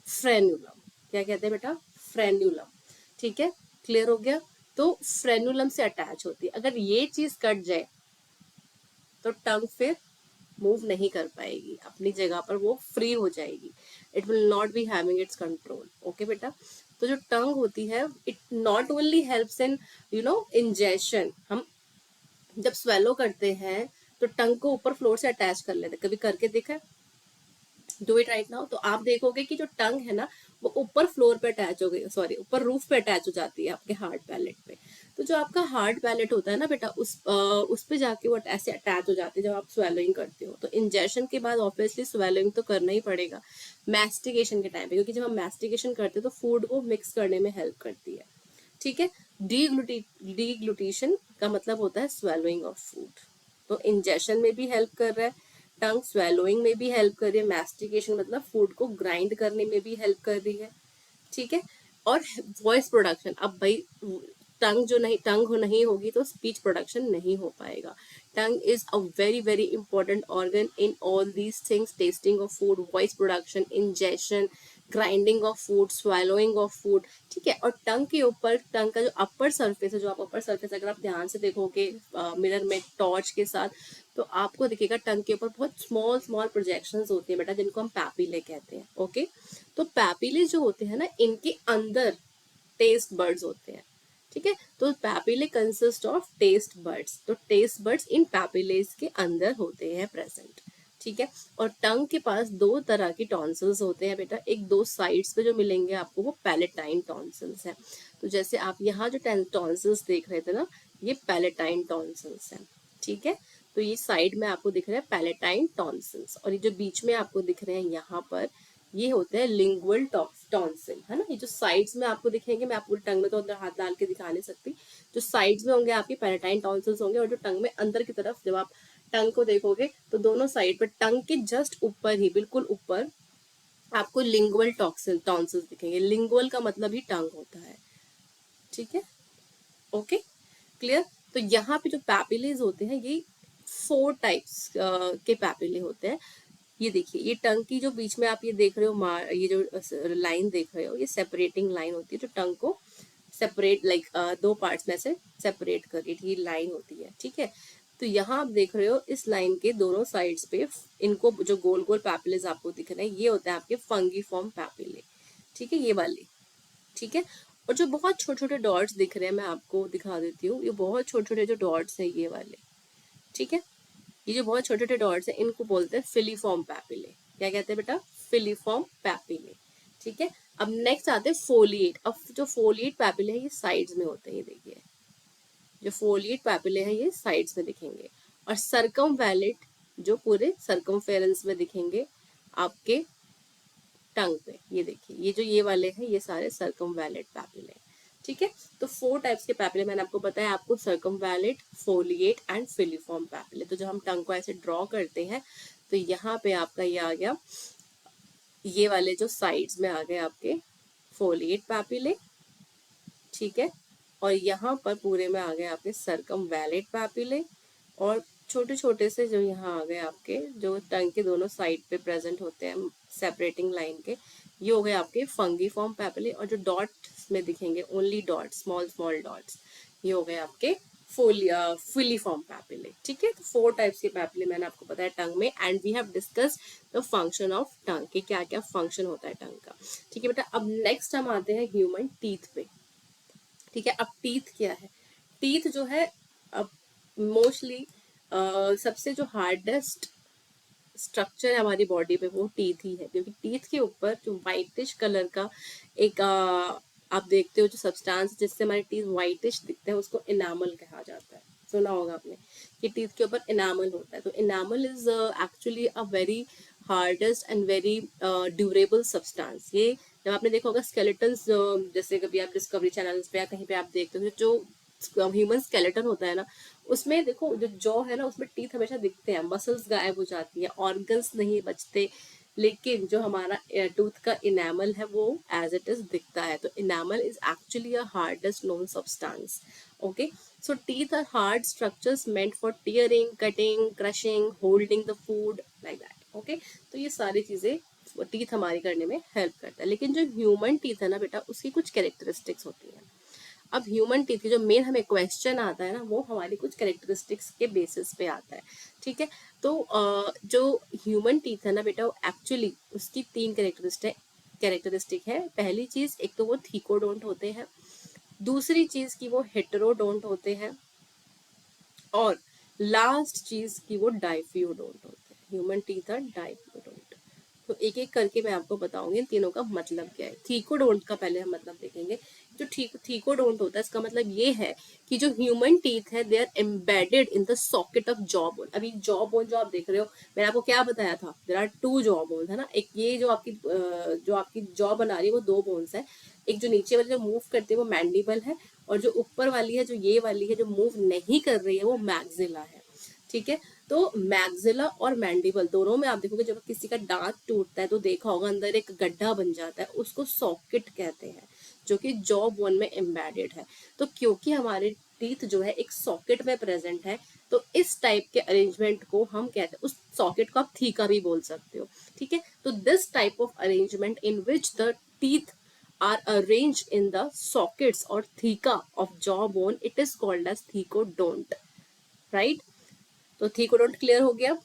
फ्रेनुलम। क्या कहते हैं बेटा, फ्रेनुलम। ठीक है, क्लियर हो गया? तो फ्रेनुलम से अटैच होती है। अगर ये चीज कट जाए तो टंग फिर मूव नहीं कर पाएगी अपनी जगह पर, वो फ्री हो जाएगी, it will not be having its control. Okay बेटा, तो जो टंग होती है, it not only helps in ingestion. हम जब स्वेलो करते हैं तो टंग को ऊपर फ्लोर से अटैच कर लेते हैं, कभी करके देखा है? Do it right now. तो आप देखोगे कि जो टंग है ना, वो ऊपर फ्लोर पे अटैच हो गई, सॉरी ऊपर रूफ पे अटैच हो जाती है आपके हार्ड पैलेट पे। तो जो आपका हार्ड पैलेट होता है ना बेटा, उस पे जाके वो ऐसे अटैच हो जाती है जब आप स्वेलोइंग करते हो। तो इंजेशन के बाद ऑब्वियसली स्वेलोइंग तो करना ही पड़ेगा मैस्टिकेशन के टाइम पे, क्योंकि जब हम मैस्टिकेशन करते हैं तो फूड को मिक्स करने में हेल्प करती है। ठीक है, डीग्लूटेशन का मतलब होता है स्वेलोइंग ऑफ फूड। तो इंजेशन में भी हेल्प कर रहा है टंग, स्वेलोइंग में भी हेल्प कर रही है, मैस्टिकेशन मतलब फूड को ग्राइंड करने में भी हेल्प कर रही है। ठीक है, और वॉइस प्रोडक्शन, अब भाई टंग नहीं होगी तो स्पीच प्रोडक्शन नहीं हो पाएगा। Tongue is a very very important organ in all these things, testing of food, voice production, ingestion, grinding of food, swallowing of food. ठीक है, और टंग के ऊपर, टंग का जो अपर सरफेस है, जो आप अपर सरफेस अगर आप ध्यान से देखोगे मिरर में टॉर्च के साथ, तो आपको दिखेगा टंग के ऊपर बहुत स्मॉल स्मॉल प्रोजेक्शंस होती है बेटा, जिनको हम पैपिले कहते हैं। ओके, तो पैपिले जो होते हैं ना, इनके अंदर टेस्ट बर्ड्स होते हैं। ठीक है, तो papillae consist of taste buds, तो टेस्ट बर्ड्स इन पैपिलेस के अंदर होते हैं प्रेजेंट। ठीक है, और टंग के पास दो तरह की टॉन्सिल्स होते हैं बेटा, एक दो साइड्स पे जो मिलेंगे आपको वो पैलेटाइन टॉन्सिल्स हैं। तो जैसे आप यहाँ जो टॉन्सिल्स देख रहे थे ना, ये पैलेटाइन टॉन्सिल्स हैं। ठीक है, तो ये साइड में आपको दिख रहा है पैलेटाइन टॉन्सिल्स, और ये जो बीच में आपको दिख रहे हैं यहाँ पर, ये होते हैं लिंगुअल टॉन्सिल, है ना। ये जो साइड्स में आपको दिखेंगे, मैं आपको टंग में तो अंदर हाथ डाल के दिखा नहीं सकती, जो साइड्स में होंगे आपके पैलेटाइन टॉन्सिल्स होंगे, और जो टंग में अंदर की तरफ जब आप टंग को देखोगे तो दोनों साइड पर टंग के जस्ट ऊपर ही, बिल्कुल ऊपर, आपको लिंगुअल टॉन्सिल्स दिखेंगे। लिंगुअल का मतलब ही टंग होता है। ठीक है, ओके, क्लियर। तो यहाँ पे जो पैपिलेज होते हैं, ये 4 टाइप्स के पैपिले होते हैं। ये देखिए, ये टंग की जो बीच में आप ये देख रहे हो, ये जो लाइन देख रहे हो, ये सेपरेटिंग लाइन होती है, जो टंग को सेपरेट, लाइक दो पार्ट्स में से सेपरेट कर रही है, लाइन होती है। ठीक है, तो यहाँ आप देख रहे हो इस लाइन के दोनों साइड्स पे, इनको जो गोल गोल पैपिलेज आपको दिख रहे हैं, ये होते हैं आपके फंगीफॉर्म पैपिले। ठीक है, ये वाले। ठीक है, और जो बहुत छोटे छोटे डॉट्स दिख रहे हैं, मैं आपको दिखा देती हूँ, ये बहुत छोटे छोटे जो डॉट्स हैं, ये वाले। ठीक है, ये जो बहुत छोटे छोटे डॉट्स हैं, इनको बोलते हैं फिलीफॉर्म पैपिले। क्या कहते हैं बेटा, फिलीफॉर्म पैपिले। ठीक है, अब नेक्स्ट आते हैं फोलिएट। अब जो फोलिएट पैपिले हैं ये साइड्स में होते हैं, ये देखिए जो फोलिएट पैपिले हैं ये साइड्स में दिखेंगे, और सर्कमवैलेट जो पूरे सर्कमफेरेंस में दिखेंगे आपके टंग पे। ये देखिए ये जो ये वाले हैं ये सारे सर्कमवैलेट पैपिले हैं, ठीक है। तो 4 टाइप्स के पैपिले मैंने आपको बताया, आपको सर्कमवैलेट, फोलिएट एंड फिलीफॉर्म पैपिले। तो जब हम टंग को ऐसे ड्रॉ करते हैं तो यहाँ पे आपका ये आ गया, ये वाले जो साइड्स में आ गए आपके फोलिएट पैपिले, ठीक है। और यहाँ पर पूरे में आ गए आपके सर्कमवैलेट पैपिले, और छोटे छोटे से जो यहाँ आ गए आपके जो टंग के दोनों साइड पे प्रेजेंट होते हैं सेपरेटिंग लाइन के, ये हो गए आपके फंगीफॉर्म पैपिले। और जो डॉट्स में दिखेंगे only dots, small small dots, ये हो गए आपके फिलीफॉर्म पैपिले, ठीक है। तो 4 टाइप्स के पैपिले मैंने आपको बताया टंग में, and we have discuss the function of tongue कि क्या क्या फंक्शन होता है टंग का, ठीक है बेटा। अब नेक्स्ट हम आते हैं ह्यूमन टीथ पे, ठीक है। अब टीथ क्या है? टीथ जो है अब मोस्टली सबसे जो हार्डेस्ट स्ट्रक्चर है हमारी बॉडी पे वो टीथ ही है, क्योंकि टीथ के ऊपर जो वाइटिश कलर का एक आप देखते हो जो सब्सटेंस जिससे हमारे टीथ वाइटिश दिखते हैं उसको इनामल कहा जाता है। सुना होगा आपने कि टीथ के ऊपर इनामल होता है। तो enamel is actually a very hardest and very durable substance. ये जब आपने देखा होगा स्केलेटन्स, जैसे कभी आप डिस्कवरी चैनल पे या कहीं पे आप देखते हो जो ह्यूमन स्केलेटन होता है ना, उसमें देखो जो जॉ है ना उसमें टीथ हमेशा दिखते हैं, मसल्स गायब हो जाती है, ऑर्गन्स नहीं बचते, लेकिन जो हमारा टूथ का इनामल है वो एज इट इज दिखता है। तो enamel is actually a hardest known substance. Okay, so teeth are hard structures meant for tearing, cutting, crushing, holding the food like that. Okay, तो ये सारी चीजें टीथ हमारी करने में हेल्प करता है। लेकिन जो ह्यूमन टीथ है ना बेटा उसकी कुछ कैरेक्टरिस्टिक्स होती है। अब ह्यूमन टीथ की जो मेन हमें क्वेश्चन आता है ना वो हमारी कुछ कैरेक्टरिस्टिक्स के बेसिस पे आता है, ठीक है। तो जो ह्यूमन टीथ है ना बेटा वो एक्चुअली उसकी 3 कैरेक्टरिस्टिक है। पहली चीज, एक तो वो थीकोडोंट होते हैं, दूसरी चीज की वो हेटेरोडोंट होते हैं, और लास्ट चीज की वो डाइफियोडोंट होते हैं। Human teeth are diphyodont. तो एक एक करके मैं आपको बताऊंगी इन तीनों का मतलब क्या है। थीकोडोंट का पहले हम मतलब देखेंगे। जो थीकोडोंट होता है इसका मतलब ये है कि जो ह्यूमन टीथ है they are embedded in the socket of jaw bone. अभी जॉ बोन जो आप देख रहे हो मैंने आपको क्या बताया था, देयर आर 2 जॉ बोन है ना। एक ये जो आपकी जॉ बना रही है वो 2 बोन्स है, एक जो नीचे वाली जो मूव करती है वो मैंडिबल है, और जो ऊपर वाली है जो ये वाली है जो मूव नहीं कर रही है वो मैक्सिला है, ठीक है। तो मैक्सिला और मैंडिबल दोनों में आप देखोगे जब किसी का दांत टूटता है तो देखा होगा अंदर एक गड्ढा बन जाता है, उसको सॉकेट कहते हैं, जो कि जॉ बोन में एम्बेडेड है। तो क्योंकि हमारे टीथ जो है एक सॉकेट में प्रेजेंट है तो इस टाइप के अरेंजमेंट को हम कहते हैं, उस सॉकेट को आप थीका भी बोल सकते हो, ठीक है। तो this type of arrangement in which the teeth are arranged in the sockets or theca of jawbone, it is called as thecodont, right? तो थीकोडोंट क्लियर हो गया।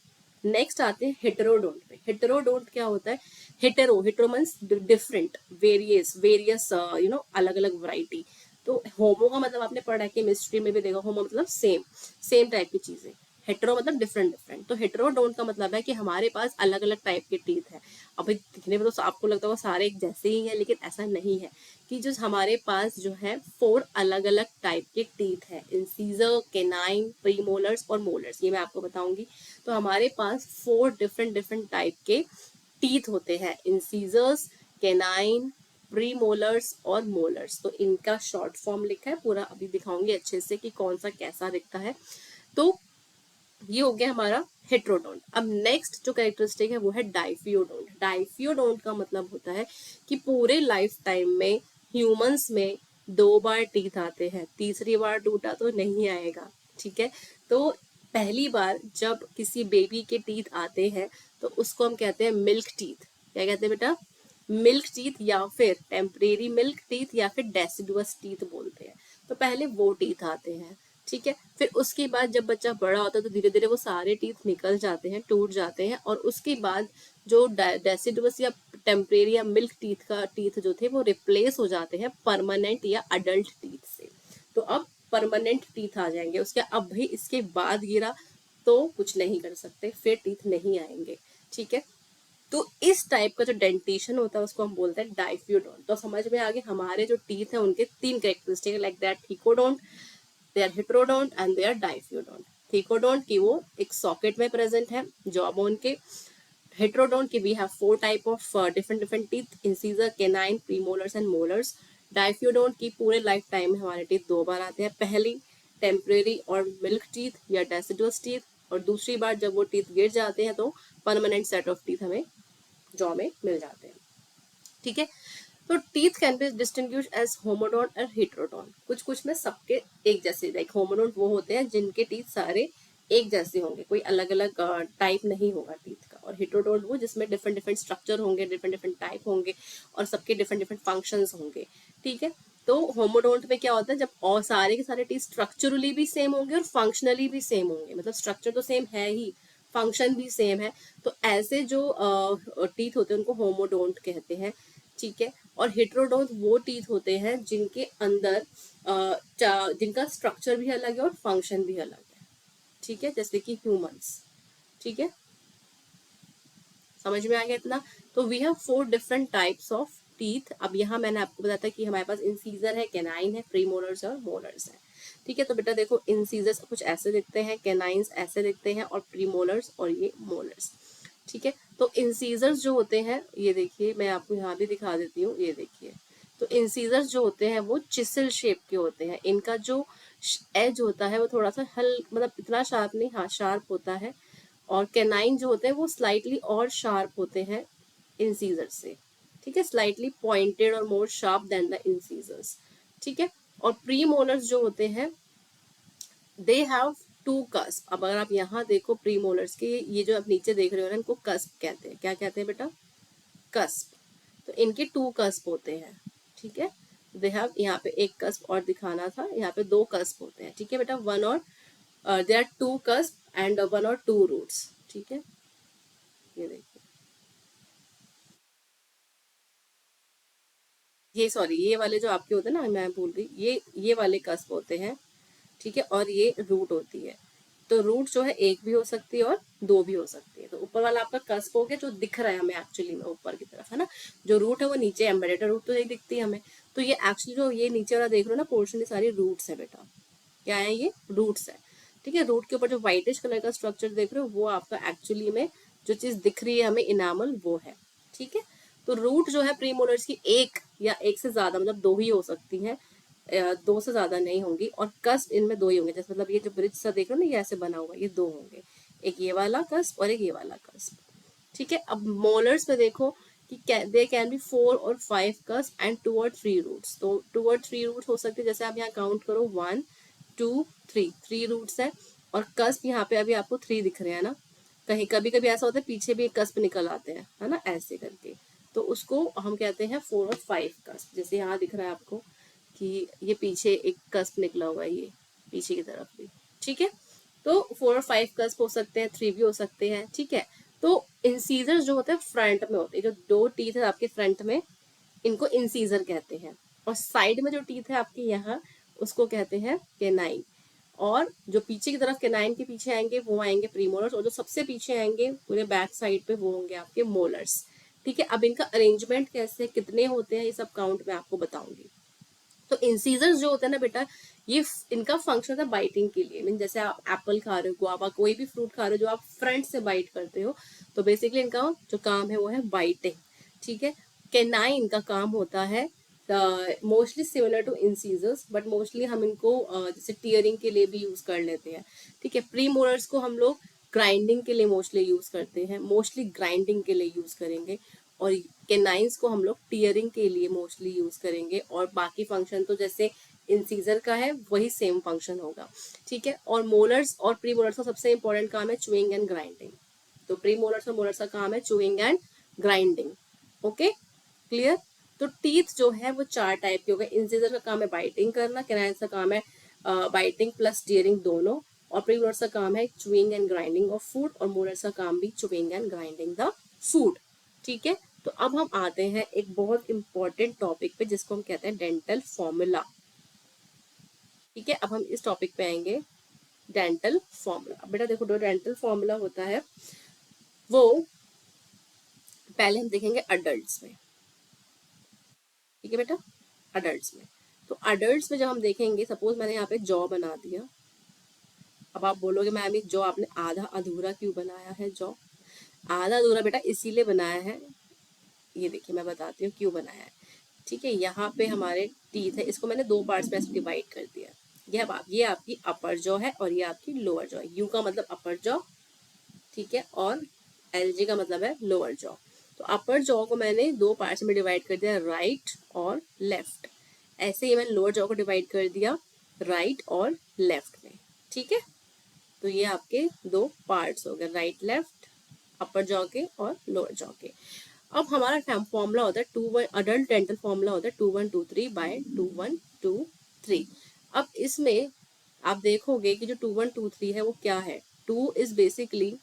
नेक्स्ट आते हैं हेटेरोडोंट पे। हेटेरोडोंट क्या होता है? हेटेरो मीन्स डिफरेंट, वेरियस अलग अलग वैरायटी। तो होमो का मतलब आपने पढ़ा है केमिस्ट्री में भी देखा, होमो मतलब सेम, सेम टाइप की चीजें। हेटेरो मतलब डिफरेंट डिफरेंट। तो हेटेरोडोंट का मतलब है कि हमारे पास अलग अलग टाइप के टीथ है। अभी दिखने में तो आपको लगता होगा सारे एक जैसे ही हैं, लेकिन ऐसा नहीं है कि जो हमारे पास जो है 4 अलग अलग टाइप के टीथ है, इंसीजर, केनाइन, प्रीमोलर्स और मोलर्स, ये मैं आपको बताऊंगी। तो हमारे पास 4 डिफरेंट डिफरेंट टाइप के टीथ होते हैं, इंसीजर्स, केनाइन, प्रीमोलर्स और मोलर्स। तो इनका शॉर्ट फॉर्म लिखा है, पूरा अभी दिखाऊंगी अच्छे से कि कौन सा कैसा दिखता है। तो ये हो गया हमारा हेट्रोडोंट। अब नेक्स्ट जो कैरेक्टरिस्टिक है वो है डाइफियोडोंट। डाइफियोडोंट का मतलब होता है कि पूरे लाइफ टाइम में ह्यूमंस में 2 बार टीथ आते हैं, तीसरी बार टूटा तो नहीं आएगा, ठीक है। तो पहली बार जब किसी बेबी के टीथ आते हैं तो उसको हम कहते हैं मिल्क टीथ। क्या कहते हैं बेटा? मिल्क टीथ, या फिर टेम्परेरी मिल्क टीथ, या फिर डेसिडुअस टीथ बोलते हैं। तो पहले वो टीथ आते हैं, ठीक है। फिर उसके बाद जब बच्चा बड़ा होता है तो धीरे धीरे वो सारे टीथ निकल जाते हैं, टूट जाते हैं, और उसके बाद जो डेसिडुअस या टेम्परेरी या मिल्क टीथ जो थे वो रिप्लेस हो जाते हैं परमानेंट या अडल्ट टीथ से। तो अब परमानेंट टीथ आ जाएंगे उसके। अब भाई इसके बाद गिरा तो कुछ नहीं कर सकते, फिर टीथ नहीं आएंगे, ठीक है। तो इस टाइप का जो डेंटेशन होता है उसको हम बोलते हैं डाइफ्यूडोंट। तो समझ में आ गया, हमारे जो टीथ है उनके तीन characteristic like that thecodont, they are heterodont and they are diphyodont. Thecodont की वो एक सॉकेट में प्रेजेंट है जॉ बोन के। हेटेरोडोंट की we have four type of different teeth, incisor, canine, premolars and molars. Diphyodont की पूरे लाइफ टाइम में हमारे टीथ दो बार आते हैं, पहली टेम्परेरी और मिल्क टीथ या डेसिडुअस टीथ, और दूसरी बार जब वो टीथ गिर जाते हैं तो परमानेंट सेट ऑफ टीथ हमें जॉ में मिल जाते हैं। ठीक है, तो teeth can be distinguish as homodont और हेटेरोडोंट। कुछ कुछ में सबके एक जैसे, लाइक होमोडोंट वो होते हैं जिनके टीथ सारे एक जैसे होंगे, कोई अलग अलग टाइप नहीं होगा टीथ का। और हेटेरोडोंट वो जिसमें डिफरेंट डिफरेंट स्ट्रक्चर होंगे, डिफरेंट डिफरेंट टाइप होंगे और सबके डिफरेंट डिफरेंट फंक्शंस होंगे। ठीक है, तो होमोडोंट में क्या होता है, जब और सारे के सारे टीथ स्ट्रक्चरली भी सेम होंगे और फंक्शनली भी सेम होंगे, मतलब स्ट्रक्चर तो सेम है ही, फंक्शन भी सेम है, तो ऐसे जो टीथ होते हैं उनको होमोडोंट कहते हैं। ठीक है, और हेटेरोडोंट वो टीथ होते हैं जिनके अंदर जिनका स्ट्रक्चर भी अलग है और फंक्शन भी अलग है। ठीक है, जैसे कि ह्यूमंस। ठीक है, समझ में आ गया इतना। तो we have four different types of teeth. अब यहाँ मैंने आपको बताया था कि हमारे पास इंसीजर है, कैनाइन है, प्रीमोलर्स और मोलर्स है। ठीक है, तो बेटा देखो इंसीजर्स कुछ ऐसे दिखते हैं, कैनाइन्स ऐसे दिखते हैं और प्रीमोलर्स और ये मोलर्स। ठीक है, तो इंसीजर्स जो होते हैं, ये देखिए मैं आपको यहाँ भी दिखा देती हूँ, ये देखिए। तो इंसीजर्स जो होते हैं वो चिसल शेप के होते हैं, इनका जो एज होता है वो थोड़ा सा मतलब इतना शार्प नहीं, हाँ शार्प होता है। और कैनाइन जो होते हैं वो स्लाइटली और शार्प होते हैं इंसीजर से। ठीक है, स्लाइटली पॉइंटेड और more sharp than the incisors. ठीक है, और प्री मोलर्स जो होते हैं दे हैव टू कस्प। अब अगर आप यहाँ देखो प्री मोलर्स के, ये जो आप नीचे देख रहे हो ना, इनको कस्प कहते हैं। क्या कहते हैं बेटा? कस्प। तो इनके टू कस्प होते हैं। ठीक है, दे हैव, यहाँ पे एक कस्प और दिखाना था, यहाँ पे दो कस्प होते हैं। ठीक है बेटा, वन और they are two cusp and one और टू रूट्स। ठीक है, ये देखिए, ये सॉरी, ये वाले जो आपके होते हैं ना, मैं भूल गई, ये वाले कस्प होते हैं। ठीक है, और ये रूट होती है। तो रूट जो है एक भी हो सकती है और दो भी हो सकती है। तो ऊपर वाला आपका कस्प हो गया जो दिख रहा है हमें एक्चुअली में ऊपर की तरफ, है ना। जो रूट है वो नीचे एम्बेडेड रूट तो नहीं दिखती है हमें। तो ये एक्चुअली जो ये नीचे वाला देख रहे हो ना पोर्शन, ये सारी रूट्स है बेटा। क्या है ये? रूट्स है। ठीक है, रूट के ऊपर जो व्हाइटिश कलर का स्ट्रक्चर देख रहे हो वो आपका एक्चुअली में जो चीज दिख रही है हमें इनामल, वो है। ठीक है, तो रूट जो है प्रीमोलर्स की एक या एक से ज्यादा, मतलब दो ही हो सकती है, दो से ज्यादा नहीं होंगी। और कस्प इनमें दो ही होंगे, जैसे मतलब ये जो ब्रिज सा देख रहे हो ना, ये ऐसे बना हुआ है, ये दो होंगे, एक ये वाला कस्प और एक ये वाला कस्प। ठीक है, अब मोलर्स पे देखो कि दे कैन बी 4 और 5 कस्प एंड 2 और 3 रूट्स। तो 2 और 3 रूट्स हो सकते हैं, जैसे आप यहाँ काउंट करो, 1 2 3, 3 रूट्स है। और कस्प यहाँ पे अभी आपको 3 दिख रहे हैं ना, कहीं कभी कभी ऐसा होता है पीछे भी एक कस्प निकल आते हैं, है ना, ऐसे करके। तो उसको हम कहते हैं 4 और 5 कस्प। जैसे यहाँ दिख रहा है आपको कि ये पीछे एक कस्प निकला हुआ है, ये पीछे की तरफ भी। ठीक है, तो 4 और 5 कस्प हो सकते हैं, 3 भी हो सकते हैं। ठीक है, तो इंसीजर जो होते हैं फ्रंट में होते हैं, जो दो टीथ है आपके फ्रंट में, इनको इंसीजर कहते हैं। और साइड में जो टीथ है आपके यहाँ, उसको कहते हैं केनाइन। और जो पीछे की तरफ केनाइन के पीछे आएंगे वो आएंगे प्रीमोलर्स, और जो सबसे पीछे आएंगे पूरे बैक साइड पे वो होंगे आपके मोलर्स। ठीक है, अब इनका अरेंजमेंट कैसे, कितने होते हैं, ये सब काउंट मैं आपको बताऊंगी। तो इंसीजर्स जो होता है ना बेटा, ये इनका फंक्शन होता है बाइटिंग के लिए। मीन जैसे आप एप्पल खा रहे हो, गुआवा, कोई भी फ्रूट खा रहे हो जो आप फ्रंट से बाइट करते हो, तो बेसिकली इनका जो काम है वो है बाइटिंग। ठीक है, कैनाइन का काम होता है mostly similar to incisors, but mostly हम इनको जैसे टीयरिंग के लिए भी यूज कर लेते हैं। ठीक है, प्री मोलर्स को हम लोग ग्राइंडिंग के लिए मोस्टली यूज करते हैं, मोस्टली ग्राइंडिंग के लिए यूज करेंगे। और कैनाइंस को हम लोग टीयरिंग के लिए मोस्टली यूज करेंगे। और बाकी फंक्शन तो जैसे इंसीजर का है वही सेम फंक्शन होगा। ठीक है, और मोलर्स और प्री मोलर्स का सबसे इंपॉर्टेंट काम है चूइंग एंड ग्राइंडिंग। तो प्री मोलर्स और मोलर्स का काम है chewing and grinding. Okay, clear. तो टीथ जो है वो 4 टाइप के हो गए। इंसीजर का काम है बाइटिंग करना, कैनाइंस का काम है बाइटिंग प्लस टीयरिंग दोनों, और प्री मोलर्स का काम है chewing and grinding of food, और मोलर्स का काम भी chewing and grinding the food. ठीक है, तो अब हम आते हैं एक बहुत इंपॉर्टेंट टॉपिक पे जिसको हम कहते हैं डेंटल फॉर्मूला। ठीक है, अब हम इस टॉपिक पे आएंगे, डेंटल फॉर्मूला। बेटा देखो, जो डेंटल फॉर्मूला होता है वो पहले हम देखेंगे अडल्ट्स में, ठीक है बेटा, अडल्ट्स में। तो अडल्ट्स में जब हम देखेंगे, सपोज मैंने यहाँ पे जॉ बना दिया। अब आप बोलोगे मैम ये जॉ आपने आधा अधूरा क्यों बनाया है? जॉ आधा अधूरा बेटा इसीलिए बनाया है, ये देखिए मैं बताती हूँ क्यों बनाया है। ठीक है, यहाँ पे हमारे टीथ है, इसको मैंने दो पार्ट्स में ऐसे डिवाइड कर दिया। ये आपकी अपर जॉ है और ये आपकी लोअर जॉ है। यू का मतलब अपर जॉ, ठीक है, और एलजी का मतलब है लोअर जॉ। तो अपर जॉ को मैंने दो पार्ट्स में डिवाइड कर दिया, राइट और लेफ्ट। ऐसे ही मैंने लोअर जॉ को डिवाइड कर दिया राइट और लेफ्ट में, ठीक है। तो ये आपके दो पार्ट्स हो गए, राइट लेफ्ट, अपर जॉ के और लोअर जॉ के। अब हमारा फॉर्मूला होता है 2-1, अडल्ट डेंटल फॉर्मूला होता है 2123/2123। अब इसमें आप देखोगे कि जो 2123 है वो क्या है। 2 is basically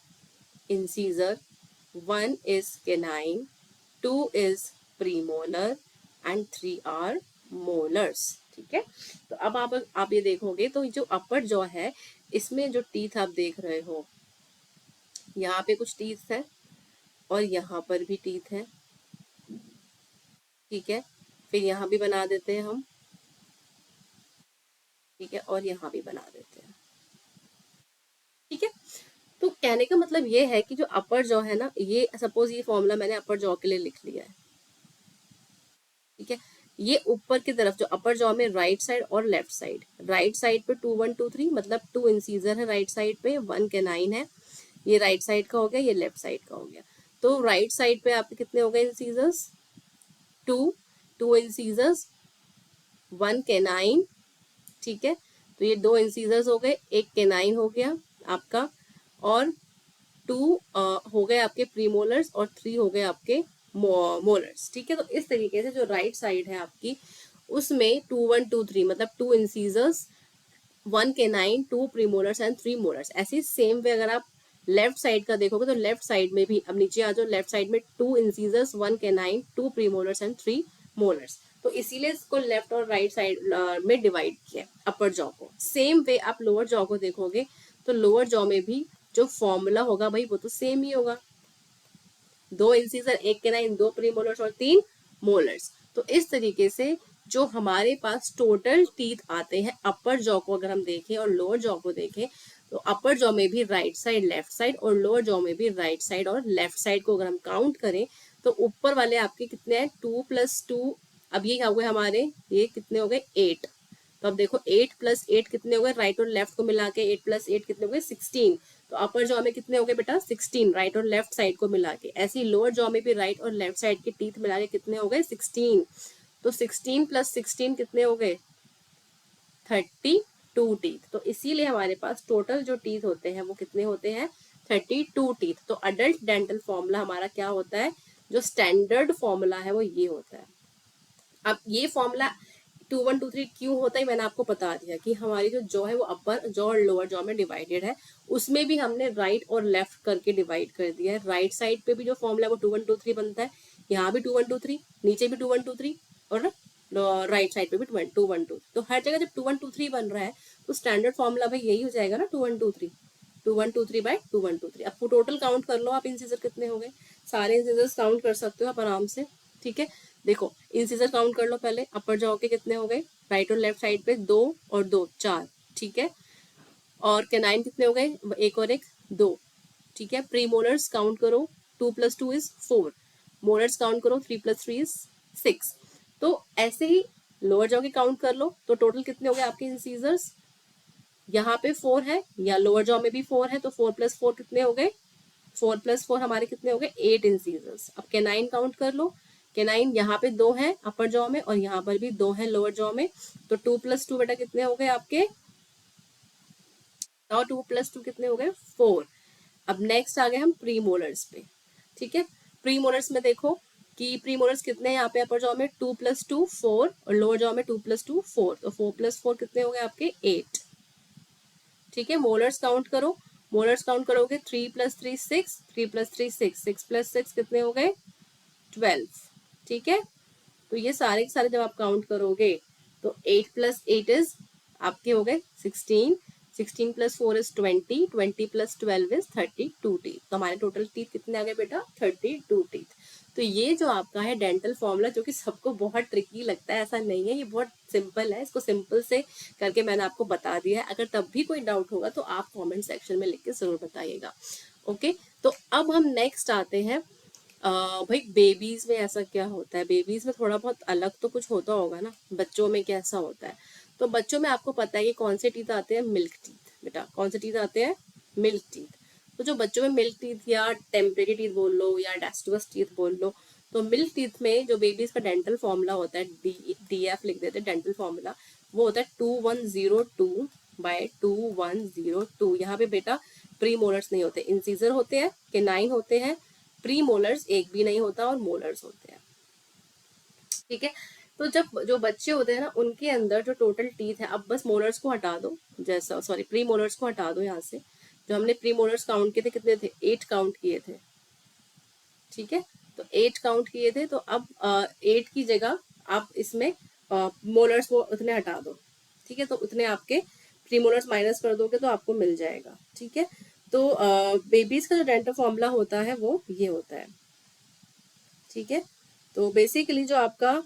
incisor, 1 is canine, 2 is premolar and 3 are molars, ठीक है। तो अब आप ये देखोगे तो जो अपर जॉ है इसमें जो टीथ आप देख रहे हो, यहाँ पे कुछ टीथ है और यहाँ पर भी टीथ है, ठीक है। फिर यहाँ भी बना देते हैं हम, ठीक है, और यहाँ भी बना देते हैं, ठीक है। तो कहने का मतलब ये है कि जो अपर जॉ है ना, ये सपोज ये फॉर्मूला मैंने अपर जॉ के लिए लिख लिया है, ठीक है। ये ऊपर की तरफ जो अपर जॉ में राइट साइड और लेफ्ट साइड, राइट साइड पे 2123 मतलब 2 इंसीजर है राइट साइड पे, 1 कैनाइन है। ये राइट साइड का हो गया, ये लेफ्ट साइड का हो गया। तो राइट साइड पे आपके कितने हो गए इंसीजर्स? 2 इंसीजर्स, 1 कैनाइन, ठीक है। तो ये 2 इंसीजर्स हो गए, एक कैनाइन हो गया आपका, और 2 हो गए आपके प्रीमोलर्स और 3 हो गए आपके मोलर्स, ठीक है। तो इस तरीके से जो राइट साइड है आपकी उसमें 2123 मतलब 2 incisors, 1 canine, 2 premolars and 3 molars. ऐसे सेम वे अगर आप लेफ्ट साइड का देखोगे तो लेफ्ट साइड में भी, अब नीचे आ जाओ, लेफ्ट साइड में 2 incisors, 1 canine, 2 premolars and 3 molars. तो इसीलिए इसको लेफ्ट और राइट साइड में डिवाइड किया अपर जॉ को। सेम वे आप लोअर जॉ को देखोगे तो लोअर जॉ में भी जो फॉर्मूला होगा भाई वो तो सेम ही होगा, 2 इंसीजर, 1 कैनाइन, 2 प्रीमोलर्स और 3 मोलर्स। तो इस तरीके से जो हमारे पास टोटल टीथ आते हैं अपर जॉ को अगर हम देखें और लोअर जॉ को देखें, तो अपर जॉ में भी राइट साइड लेफ्ट साइड और लोअर जॉ में भी राइट साइड और लेफ्ट साइड को अगर हम काउंट करें तो ऊपर वाले आपके कितने हैं? 2 + 2, अब ये हो गए हमारे, ये कितने हो गए? 8। तो अब देखो 8 + 8 कितने हो गए? राइट और लेफ्ट को मिला के 8 + 8 कितने हो गए? 16। तो अपर जॉ में कितने हो गए बेटा? 16, राइट और लेफ्ट साइड को मिला के। ऐसे ही लोअर जॉ में भी राइट और लेफ्ट साइड के टीथ मिला के कितने हो गए? 16। तो 16 + 16 कितने हो गए? 32 टीथ। तो इसीलिए हमारे पास टोटल जो टीथ होते हैं वो कितने होते हैं? 32 टीथ। तो अडल्ट डेंटल फॉर्मूला हमारा क्या होता है? जो स्टैंडर्ड फॉर्मूला है वो ये होता है। अब ये फॉर्मूला 2123 क्यों होता है मैंने आपको बता दिया कि हमारी जो जॉ है वो अपर जॉ और लोअर जॉ में डिवाइडेड है। उसमें भी हमने राइट और लेफ्ट करके डिवाइड कर दिया है। राइट साइड पे भी जो फॉर्मूला है वो 2123 बनता है, यहाँ भी 2123, नीचे भी 2123 और राइट साइड पे भी 2123। तो हर जगह जब 2123 बन रहा है तो स्टैंडर्ड फॉर्मूला भाई यही हो जाएगा ना, 2123, 2123/2123। अब टोटल काउंट कर लो आप, इंसीजर कितने हो गए? सारे इंसीजर्स काउंट कर सकते हो आप आराम से, ठीक है। देखो इंसीजर काउंट कर लो पहले, अपर जॉ के कितने हो गए? राइट और लेफ्ट साइड पे 2 और 2 4, ठीक है। और कैनाइन कितने हो गए? 1 और 1 2, ठीक है। प्री मोलर्स काउंट करो, 2 + 2 = 4। मोलर्स काउंट करो, 3 + 3 = 6। तो ऐसे ही लोअर जॉ के काउंट कर लो तो टोटल कितने हो गए आपके इंसीजर्स? यहाँ पे 4 है, या लोअर जॉ में भी 4 है, तो 4 + 4 कितने हो गए? 4 + 4 हमारे कितने हो गए? 8 इंसीजर्स। अब कैनाइन काउंट कर लो, कैनाइन यहाँ पे 2 है अपर जॉ में और यहाँ पर भी 2 है लोअर जॉ में। तो 2 + 2 बेटा कितने हो गए आपके? और 2 + 2 कितने हो गए? 4। अब नेक्स्ट आ गए हम प्री मोलर्स पे, ठीक है। प्री मोलर्स में देखो कि प्री मोलर्स कितने हैं यहाँ पे अपर जॉ में? 2 + 2 4 और लोअर जॉ में 2 + 2 4। तो 4 + 4 कितने हो गए आपके? 8, ठीक है। मोलर्स काउंट करो, मोलर्स काउंट करोगे 3 + 3 6, 3 + 3 6, 6 + 6 कितने हो गए? 12, ठीक है। तो ये सारे के सारे जब आप काउंट करोगे तो 8 + 8 इज आपके हो गए 16, 16 + 4 इज 20, 20 + 12 इज 32 टीथ। तो हमारे टोटल टीथ कितने आ गए बेटा? 32 टीथ। तो ये जो आपका है डेंटल फॉर्मूला, जो कि सबको बहुत ट्रिकी लगता है, ऐसा नहीं है, ये बहुत सिंपल है। इसको सिंपल से करके मैंने आपको बता दिया है। अगर तब भी कोई डाउट होगा तो आप कमेंट सेक्शन में लिख के जरूर बताइएगा। ओके, तो अब हम नेक्स्ट आते हैं। भाई बेबीज में ऐसा क्या होता है, बेबीज में थोड़ा बहुत अलग तो कुछ होता होगा ना, बच्चों में कैसा होता है। तो बच्चों में आपको पता है कि कौन से टीथ आते हैं, मिल्क टीथ। बेटा कौन से टीथ आते हैं, मिल्क टीथ। तो जो बच्चों में मिल्क टीथ या टेम्परेरी टीथ बोल लो या डेस्टिवस टीथ बोल लो, तो मिल्क टीथ में जो बेबीज का डेंटल फॉर्मूला होता है, DF लिख देते हैं डेंटल फॉर्मूला, वो होता है 2102/2102। यहाँ पे बेटा प्री मोलर्स नहीं होते, इंसीजर होते हैं, केनाइन होते हैं, प्री मोलर्स एक भी नहीं होता और मोलर्स होते हैं। ठीक है, तो जब जो बच्चे होते हैं ना, उनके अंदर जो टोटल टीथ है, अब बस मोलर्स को हटा दो, जैसा सॉरी प्री मोलर्स को हटा दो यहाँ से। जो हमने प्री मोलर्स काउंट किए थे, कितने थे, 8 काउंट किए थे। ठीक है, तो 8 काउंट किए थे, तो अब 8 की जगह आप इसमें मोलर्स को उतने हटा दो। ठीक है, तो उतने आपके प्री मोलर्स माइनस कर दोगे तो आपको मिल जाएगा। ठीक है, तो बेबीज का जो डेंटल फॉर्मूला होता है वो ये होता है। ठीक है, तो बेसिकली जो आपका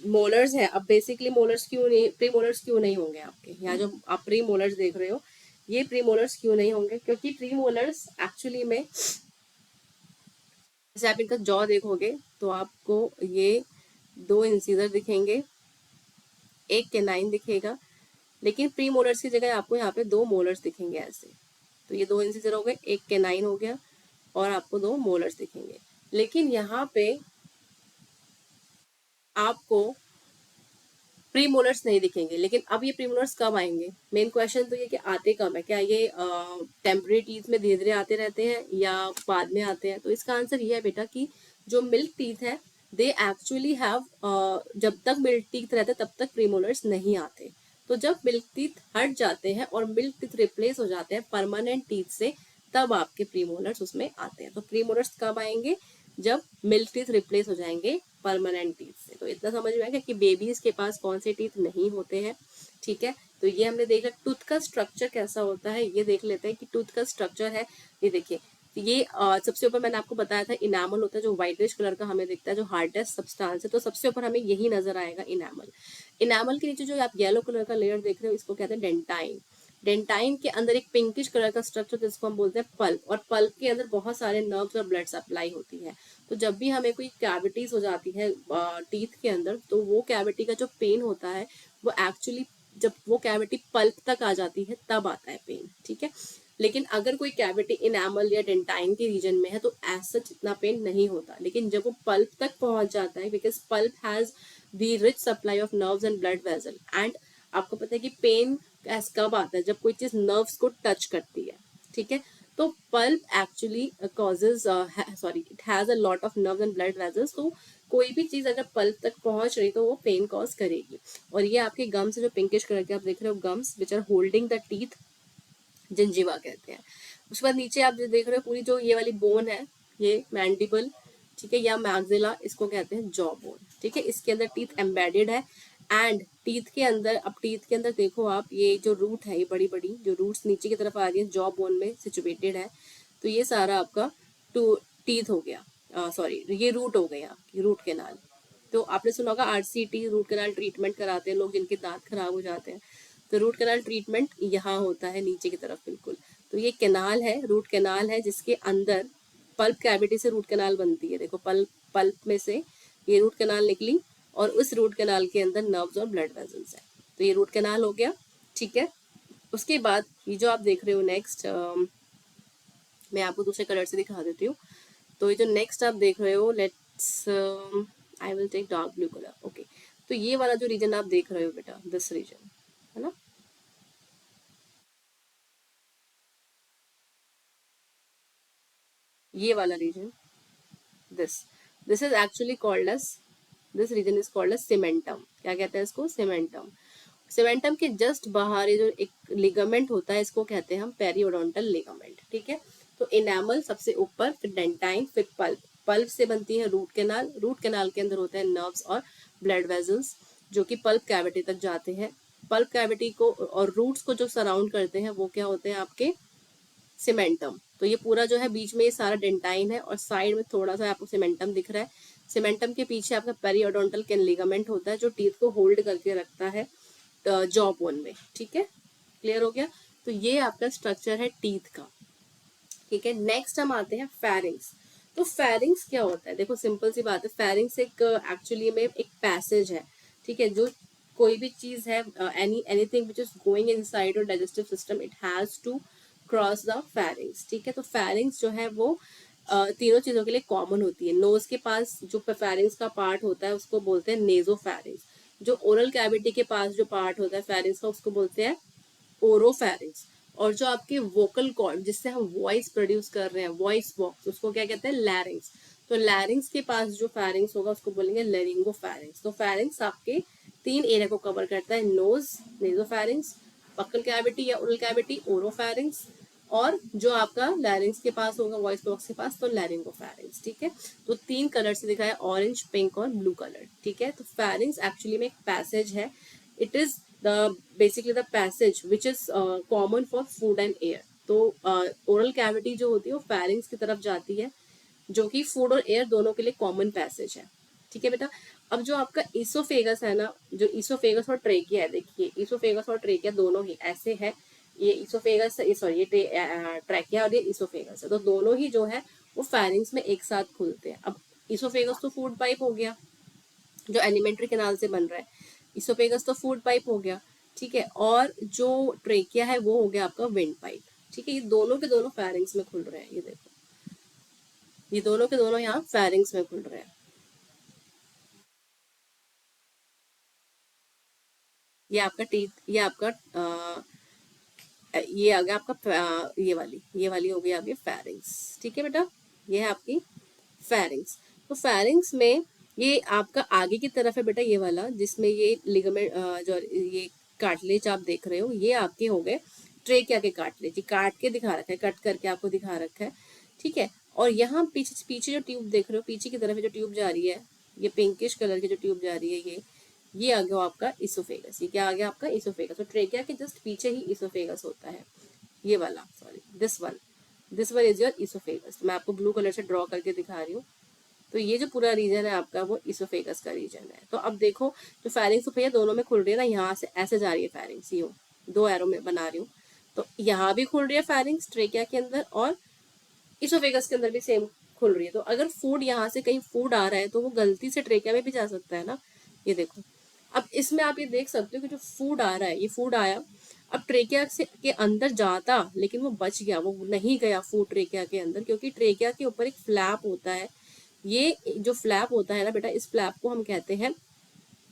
मोलर्स है, अब बेसिकली मोलर्स क्यों नहीं, प्री मोलर्स क्यों नहीं होंगे आपके यहाँ, जो आप प्री मोलर्स देख रहे हो, ये प्री मोलर्स क्यों नहीं होंगे, क्योंकि प्री मोलर्स एक्चुअली में, जैसे आप इनका जॉ देखोगे तो आपको ये 2 इंसीजर दिखेंगे, एक केनाइन दिखेगा, लेकिन प्री मोलर्स की जगह आपको यहाँ पे 2 मोलर्स दिखेंगे ऐसे। तो ये 2 इंसीजर हो गए, एक केनाइन हो गया, और आपको 2 मोलर्स दिखेंगे। लेकिन यहाँ पे आपको प्री मोलर्स नहीं दिखेंगे। लेकिन अब ये प्री मोलर्स कब आएंगे, मेन क्वेश्चन तो ये कि आते कब है, क्या ये टेम्पररी टीथ में धीरे धीरे आते रहते हैं या बाद में आते हैं। तो इसका आंसर ये है बेटा कि जो मिल्क टीथ है, दे एक्चुअली हैव, जब तक मिल्क टीथ रहते तब तक प्री मोलर्स नहीं आते। तो जब मिल्क टीथ हट जाते हैं और मिल्क टीथ रिप्लेस हो जाते हैं परमानेंट टीथ से, तब आपके प्री मोलर्स उसमें आते हैं। तो प्री मोलर्स कब आएंगे, जब मिल्क टीथ रिप्लेस हो जाएंगे परमानेंट टीथ से। तो इतना समझ में आएगा कि बेबीज के पास कौन से टीथ नहीं होते हैं। ठीक है, तो ये हमने देखा। टूथ का स्ट्रक्चर कैसा होता है ये देख लेते हैं कि टूथ का स्ट्रक्चर है, ये देखिए। ये सबसे ऊपर मैंने आपको बताया था इनामल होता है, जो व्हाइटिश कलर का हमें दिखता है, जो हार्डेस्ट सब्सटेंस है। तो सबसे ऊपर हमें यही नजर आएगा, इनामल। इनामल के नीचे जो आप येलो कलर का लेयर देख रहे हो, इसको कहते हैं डेंटाइन। डेंटाइन के अंदर एक पिंकिश कलर का स्ट्रक्चर, जिसको हम बोलते हैं पल्प, और पल्प के अंदर बहुत सारे नर्व्स और ब्लड सप्लाई होती है। तो जब भी हमें कोई कैविटीज हो जाती है टीथ के अंदर, तो वो कैविटी का जो पेन होता है, वो एक्चुअली जब वो कैविटी पल्प तक आ जाती है तब आता है पेन। ठीक है, लेकिन अगर कोई कैविटी इनामल या डेंटाइन के रीजन में है तो ऐसा इतना पेन नहीं होता। लेकिन जब वो पल्प तक पहुंच जाता है, because pulp has the rich supply of nerves and blood vessel, and आपको पता है कि पेन कब आता है, जब कोई चीज नर्व्स को टच करती है। ठीक है, तो pulp actually causes, sorry, it has a lot of nerves and blood vessels. तो कोई भी चीज अगर पल्प तक पहुंच रही तो वो पेन कॉज करेगी। और ये आपके गम्स, जो पिंकिश कलर के आप देख रहे हो, gums which are holding the teeth, gingiva कहते हैं। उसके बाद नीचे आप जो देख रहे हो, पूरी जो ये वाली बोन है, ये मैंडिबल, ठीक है, या मैग्जिला, इसको कहते हैं जॉ बोन। ठीक है, इसके अंदर टीथ एम्बेडेड है। एंड टीथ के अंदर, अब टीथ के अंदर देखो आप, ये जो रूट है, ये बड़ी बड़ी जो रूट्स नीचे की तरफ आ रही है, जॉ बोन में सिचुएटेड है। तो ये सारा आपका टू टीथ हो गया, सॉरी, ये रूट हो गया, रूट कैनाल। तो आपने सुना होगा RCT, रूट कैनाल ट्रीटमेंट कराते हैं लोग जिनके दांत खराब हो जाते हैं। तो रूट कैनाल ट्रीटमेंट यहाँ होता है नीचे की तरफ बिल्कुल। तो ये कैनाल है, रूट कैनाल है, जिसके अंदर पल्प कैविटी से रूट कैनाल बनती है। देखो पल्प, पल्प में से ये रूट कैनाल निकली, और उस रूट कैनाल के अंदर नर्व्स और ब्लड वेसल्स है। तो ये रूट कैनाल हो गया। ठीक है, उसके बाद ये जो आप देख रहे हो नेक्स्ट, मैं आपको दूसरे कलर से दिखा देती हूँ। तो ये जो नेक्स्ट आप देख रहे हो, let's, I will take dark blue colour. Okay, तो ये वाला जो रीजन आप देख रहे हो बेटा, दिस रीजन है ना, ये वाला region, this this is actually called as, this region is called as cementum. क्या कहते हैं इसको, सीमेंटम। सीमेंटम के जस्ट बाहर ये जो एक लिगामेंट होता है, इसको कहते हैं हम पेरियोडोंटल लिगामेंट। ठीक है, तो इनामल सबसे ऊपर, फिर डेंटाइन, फिर पल्प। पल्प से बनती है रूट कैनाल, रूट कैनाल के अंदर होते हैं नर्व्स और ब्लड वेसल्स, जो कि पल्प कैविटी तक जाते हैं। पल्प कैविटी को और रूट्स को जो सराउंड करते हैं, वो क्या होते हैं आपके सीमेंटम। तो ये पूरा जो है बीच में ये सारा डेंटाइन है और साइड में थोड़ा सा आपको सीमेंटम दिख रहा है। सीमेंटम के पीछे आपका पेरियोडोंटल कैन लिगामेंट होता है जो टीथ को होल्ड करके रखता है जॉ बोन में। ठीक है, क्लियर हो गया। तो ये आपका स्ट्रक्चर है टीथ का। ठीक है, नेक्स्ट हम आते हैं फेरिंग्स। तो फेरिंग्स क्या होता है, देखो सिंपल सी बात है, फेरिंग्स एक एक्चुअली में एक पैसेज है। ठीक है, जो कोई भी चीज है, anything which is going inside your digestive system, it has to cross the pharynx. ठीक है, तो फेरिंग्स जो है वो तीनों चीजों के लिए कॉमन होती है। नोज के पास जो फेरिंग्स का पार्ट होता है उसको बोलते हैं नेजोफेरिंग्स। जो ओरल कैविटी के पास जो पार्ट होता है फेरिंग्स का उसको बोलते हैं ओरोफेरिंग्स। और जो आपके वोकल कॉर्ड जिससे हम वॉइस प्रोड्यूस कर रहे हैं, वॉइस बॉक्स, उसको क्या कहते हैं, लैरिंग्स। तो लैरिंग्स के पास जो फेरिंग्स होगा उसको बोलेंगे लेरिंगोफेरिंग्स। तो फेरिंग्स आपके तीन एरिया को कवर करता है, नोज नेजोफेरिंग्स, बक्कल कैविटी या ओरल कैविटी ओरोफेरिंग्स, और जो आपका लैरिंग्स के पास होगा वॉइस बॉक्स के पास तो लैरिंगोफेरिंग्स। ठीक है, तो तीन कलर से दिखाया, ऑरेंज, पिंक और ब्लू कलर। ठीक है, तो फेरिंग्स एक्चुअली में एक पैसेज है। It is the basically the passage which is common for food and air. तो ओरल कैविटी जो होती है वो फेरिंग्स की तरफ जाती है, जो कि फूड और एयर दोनों के लिए कॉमन पैसेज है। ठीक है बेटा, अब जो आपका ईसोफेगस है ना, जो ईसोफेगस और ट्रेकिया है, देखिए ईसोफेगस और ट्रेकिया दोनों ही ऐसे है। ये ईसोफेगस, सॉरी ये ट्रैकिया और ये ईसोफेगस है, तो दोनों ही जो है वो फेरिंग्स में एक साथ खुलते हैं। अब ईसोफेगस तो फूड पाइप हो गया जो एलिमेंट्री कैनाल से बन रहा है, इसोफेगस तो फूड पाइप हो गया। ठीक है, और जो ट्रेकिया है वो हो गया आपका विंड पाइप। ठीक है, ये दोनों के दोनों फेरिंग्स में खुल रहे हैं, ये देखो ये दोनों के दोनों यहाँ फेरिंग्स में खुल रहे हैं। ये आपका टीथ, ये आपका ये आ गया आपका ये वाली हो गई आपकी फेरिंग्स। ठीक है बेटा, ये है आपकी फेरिंग्स। तो फेरिंग्स में ये आपका आगे की तरफ है बेटा, ये वाला जिसमें ये लिगामेंट जो ये कार्टिलेज आप देख रहे हो, ये आपके हो गए ट्रेकिया के कार्टिलेज। ये काट के दिखा रखा है, कट करके आपको दिखा रखा है। ठीक है, और यहाँ पीछे पीछे जो ट्यूब देख रहे हो, पीछे की तरफ जो ट्यूब जा रही है, ये पिंकिश कलर की जो ट्यूब जा रही है, ये आ गया आपका इसोफेगस। ये क्या आ गया आपका इसोफेगस। तो ट्रेकिया के जस्ट पीछे ही इसोफेगस होता है, ये वाला, sorry this one is your oesophagus. मैं आपको ब्लू कलर से ड्रॉ करके दिखा रही हूँ। तो ये जो पूरा रीजन है आपका वो इसोफेगस का रीजन है। तो अब देखो जो फेरिंग्स भैया दोनों में खुल रही है ना, यहाँ से ऐसे जा रही है फेरिंग्स, यूं दो एरो में बना रही हूँ। तो यहाँ भी खुल रही है फेरिंग्स ट्रेकिया के अंदर, और इसोफेगस के अंदर भी सेम खुल रही है। तो अगर फूड यहाँ से कहीं फूड आ रहा है तो वो गलती से ट्रेकिया में भी जा सकता है ना, ये देखो। अब इसमें आप ये देख सकते हो कि जो फूड आ रहा है, ये फूड आया, अब ट्रेकिया से के अंदर जाता लेकिन वो बच गया, वो नहीं गया फूड ट्रेकिया के अंदर, क्योंकि ट्रेकिया के ऊपर एक फ्लैप होता है। ये जो फ्लैप होता है ना बेटा, इस फ्लैप को हम कहते हैं,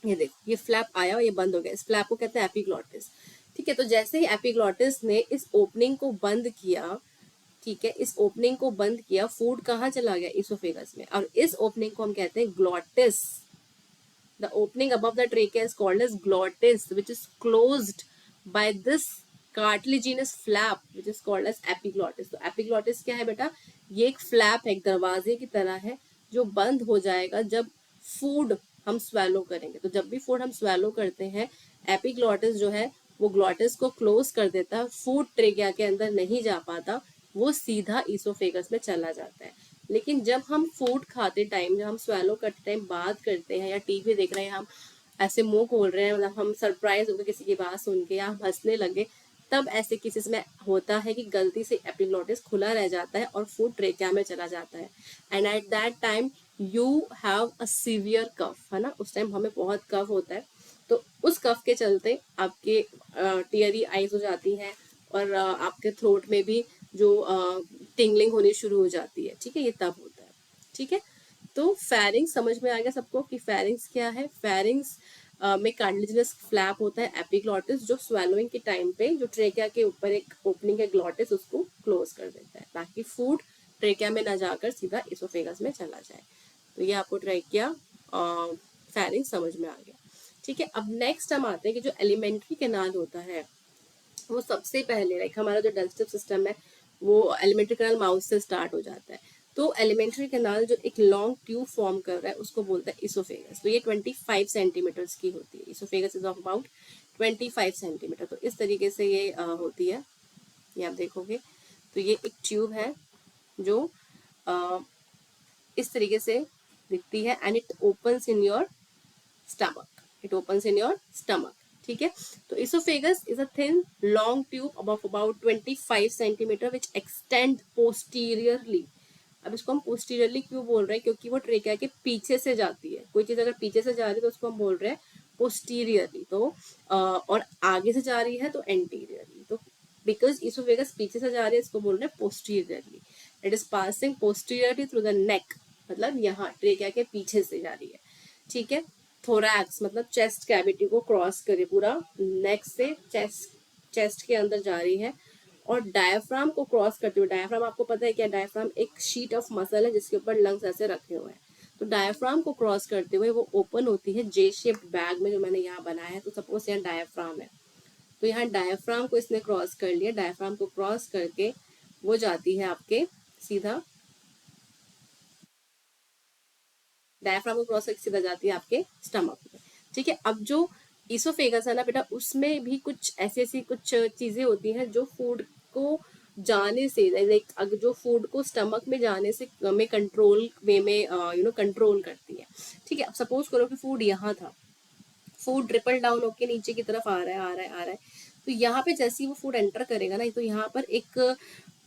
ये देखो ये फ्लैप आया और ये बंद हो गया, इस फ्लैप को कहते हैं एपिग्लॉटिस। ठीक है, तो जैसे ही एपिग्लॉटिस ने इस ओपनिंग को बंद किया, ठीक है, इस ओपनिंग को बंद किया, फूड कहाँ चला गया, इसोफेगस में, और इस ओपनिंग को हम कहते हैं glottis. The opening above the trachea is called as glottis which is closed by this cartilaginous flap which is called as epiglottis. तो एपिग्लॉटिस क्या है बेटा, ये एक फ्लैप है, एक दरवाजे की तरह है, जो बंद हो जाएगा जब फूड हम स्वेलो करेंगे। तो जब भी फूड हम स्वेलो करते हैं, एपिग्लॉटिस जो है वो ग्लॉटिस को क्लोज कर देता है, फूड ट्रेकिया के अंदर नहीं जा पाता, वो सीधा इसोफेगस में चला जाता है। लेकिन जब हम फूड खाते टाइम, जब हम स्वेलो करते टाइम बात करते हैं या टीवी देख रहे हैं, हम ऐसे मुंह खोल रहे हैं, मतलब हम सरप्राइज हो गए किसी की बात सुन के या हम हंसने लगे, तब ऐसे केसेस में होता है कि गलती से एपिग्लॉटिस खुला रह जाता है और फूड ट्रेकिया में चला जाता है। And at that time you have a severe cough, है ना, उस टाइम हमें बहुत कफ होता है। तो उस कफ के चलते आपके टीयरी आईज हो जाती हैं, और आपके थ्रोट में भी जो टिंगलिंग होनी शुरू हो जाती है। ठीक है, ये तब होता है। ठीक है, तो फेरिंग्स समझ में आ गया सबको कि फेरिंग्स क्या है। फेरिंग्स में कार्टिलेजिनस फ्लैप होता है, एपिग्लॉटिस जो स्वेलोइंग के टाइम पे जो ट्रेकिया के ऊपर एक ओपनिंग है ग्लॉटिस, उसको क्लोज कर देता है ताकि फूड ट्रेकिया में ना जाकर सीधा इसोफेगस में चला जाए। तो ये आपको ट्रेकिया फेरिंग्स समझ में आ गया। ठीक है, अब नेक्स्ट हम आते हैं कि जो एलिमेंट्री कैनाल होता है वो सबसे पहले, लाइक हमारा जो डाइजेस्टिव सिस्टम है वो एलिमेंट्री कैनाल माउथ से स्टार्ट हो जाता है। तो एलिमेंट्री कैनाल जो एक लॉन्ग ट्यूब फॉर्म कर रहा है उसको बोलते हैं इसोफेगस। तो ये 25 सेंटीमीटर्स की होती है, oesophagus is of about 25 centimetre. तो इस तरीके से ये होती है, ये आप देखोगे। तो ये एक ट्यूब है जो इस तरीके से दिखती है and it opens in your stomach, it opens in your stomach. ठीक है, तो oesophagus is a thin long tube about 25 centimetre which extend posteriorly. अब इसको हम पोस्टीरियरली क्यों बोल रहे हैं, क्योंकि वो ट्रेकिया के पीछे से जाती है। कोई चीज अगर पीछे से जा रही है तो उसको हम बोल रहे हैं पोस्टीरियरली, तो और आगे से जा रही है तो एंटीरियरली। तो बिकॉज इसोफेगस पीछे से जा रही है इसको बोल रहे हैं posteriorly. It is passing posteriorly through the neck, मतलब यहाँ ट्रेकिया के पीछे से जा रही है। ठीक है, थोरैक्स मतलब चेस्ट कैविटी को क्रॉस करे, पूरा नेक से चेस्ट के अंदर जा रही है और डायफ्राम को क्रॉस करते हुए, डायफ्राम आपको पता है क्या, डायफ्राम एक शीट ऑफ मसल है जिसके ऊपर लंग्स ऐसे रखे हुए हैं। तो डायफ्राम को क्रॉस करते हुए वो ओपन होती है जे शेप्ड बैग में जो मैंने यहाँ बनाया है। तो सपोज यहाँ डायफ्राम है, तो यहाँ डायफ्राम को इसने क्रॉस कर लिया, डायफ्राम को क्रॉस करके वो जाती है आपके सीधा, डायफ्राम को क्रॉस करके सीधा जाती है आपके स्टमक में। ठीक है, अब जो इसोफेगस है ना बेटा, उसमें भी कुछ ऐसी कुछ चीजें होती हैं जो फूड को जाने से, लाइक अगर जो फूड को स्टमक में जाने से में कंट्रोल वे में कंट्रोल करती है। ठीक है, अब सपोज करो कि फूड यहाँ था, फूड ट्रिपल डाउन होके नीचे की तरफ आ रहा है आ रहा है आ रहा है, तो यहाँ पे जैसे ही वो फूड एंटर करेगा ना, तो यहाँ पर एक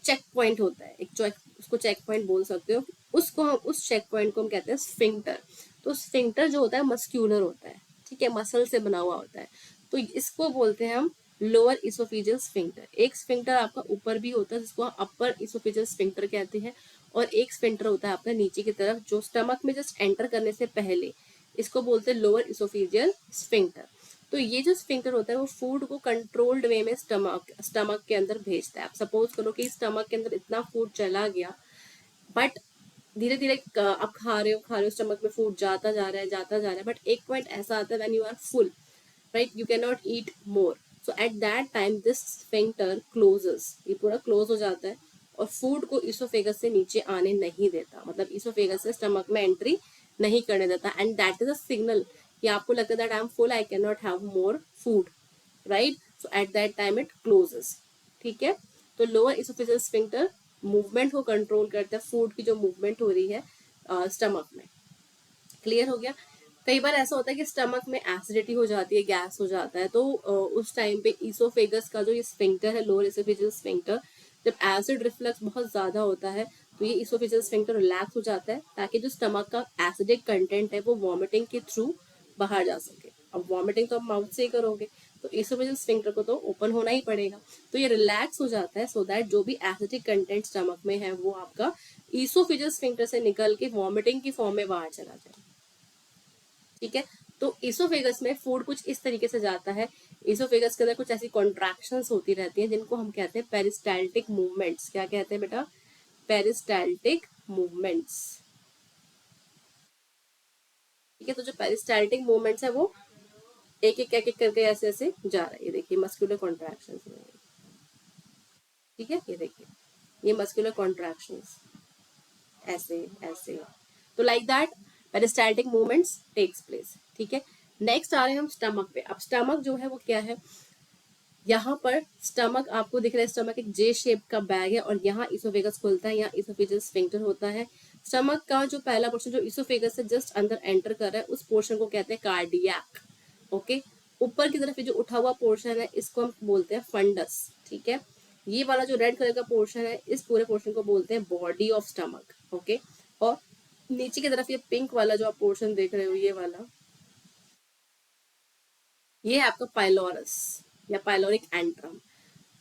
चेक पॉइंट होता है, एक उसको चेक पॉइंट बोल सकते हो। उसको हम, उस चेक पॉइंट को हम कहते हैं स्फिंक्टर। तो स्फिंक्टर जो होता है मस्क्यूलर होता है, ठीक है, मसल से बना हुआ होता है। तो इसको बोलते हैं हम लोअर इसोफिजियल स्फिंक्टर। एक स्फिंक्टर आपका ऊपर भी होता है जिसको अपर इसोफिजियल स्फिंक्टर कहते हैं, और एक स्फिंक्टर होता है आपका नीचे की तरफ जो स्टमक में जस्ट एंटर करने से पहले, इसको बोलते हैं लोअर इसोफिजियल स्फिंक्टर। तो ये जो स्फिंक्टर होता है वो फूड को कंट्रोल्ड वे में स्टमक के अंदर भेजता है। आप सपोज करो कि स्टमक के अंदर इतना फूड चला गया, बट धीरे धीरे आप खा रहे हो, स्टमक में फूड जाता जा रहा है जाता जा रहा है, बट एक पॉइंट ऐसा आता है when you are full, right, you can not eat more. So at that time this sphincter closes, ये पूरा क्लोज हो जाता है और फूड को इसोफेगस से नीचे आने नहीं देता, मतलब इसोफेगस से स्टमक में एंट्री नहीं करने देता। And that is a signal कि आपको लगता है that I am full, I can not have more food, right. So at that time it closes. ठीक है, तो लोअर इसोफेजियल स्फिंक्टर मूवमेंट को कंट्रोल करता है, फूड की जो मूवमेंट हो रही है स्टमक में। क्लियर हो गया। कई बार ऐसा होता है कि स्टमक में एसिडिटी हो जाती है, गैस हो जाता है, तो उस टाइम पे इसोफेगस का जो ये स्फिंक्टर है, लोअर इसोफेजियल स्फिंक्टर, जब एसिड रिफ्लक्स बहुत ज्यादा होता है तो ये इसोफेजियल स्फिंक्टर रिलैक्स हो जाता है ताकि जो स्टमक का एसिडिक कंटेंट है वो वॉमिटिंग के थ्रू बाहर जा सके। अब वॉमिटिंग तो आप माउथ से ही करोगे, तो इसोफेजियल स्फिंक्टर को तो ओपन होना ही पड़ेगा, तो ये रिलैक्स हो जाता है सो दैट जो भी एसिडिक कंटेंट स्टमक में है वो आपका इसोफेजियल स्फिंक्टर से निकल के वॉमिटिंग की फॉर्म में बाहर चला जाए। ठीक है, तो इसोफेगस में फूड कुछ इस तरीके से जाता है। इसोफेगस के अंदर कुछ ऐसी कॉन्ट्रैक्शंस होती रहती हैं जिनको हम कहते हैं पेरिस्टाल्टिक मूवमेंट्स। क्या कहते हैं बेटा? Peristaltic movements. ठीक है, तो जो पेरिस्टाल्टिक मूवमेंट्स है वो एक एक करके ऐसे ऐसे जा रहा है। ये देखिए मस्कुलर कॉन्ट्रैक्शंस, ठीक है, ये देखिए ये मस्कुलर कॉन्ट्रैक्शंस ऐसे ऐसे, तो like that peristaltic movements takes place. ठीक है, नेक्स्ट आ रहे हैं हम स्टमक पे। अब स्टमक जो है वो क्या है, यहाँ पर स्टमक आपको दिख रहा है, स्टमक एक जे शेप का बैग है और यहाँ इसोफेगस खुलता है, यहाँ इसोफेजियल स्फिंक्टर होता है। स्टमक का जो पहला पोर्शन जो इसोफेगस से जस्ट अंदर एंटर कर रहा है उस पोर्शन को कहते हैं कार्डियक। ओके, ऊपर की तरफ जो उठा हुआ पोर्शन है इसको हम बोलते हैं फंडस। ठीक है, ये वाला जो रेड कलर का पोर्शन है इस पूरे पोर्शन को बोलते हैं बॉडी ऑफ स्टमक। ओके, और नीचे की तरफ ये पिंक वाला जो आप पोर्शन देख रहे हो, ये वाला, ये है आपका पाइलोरस या पाइलोरिक एंट्रम।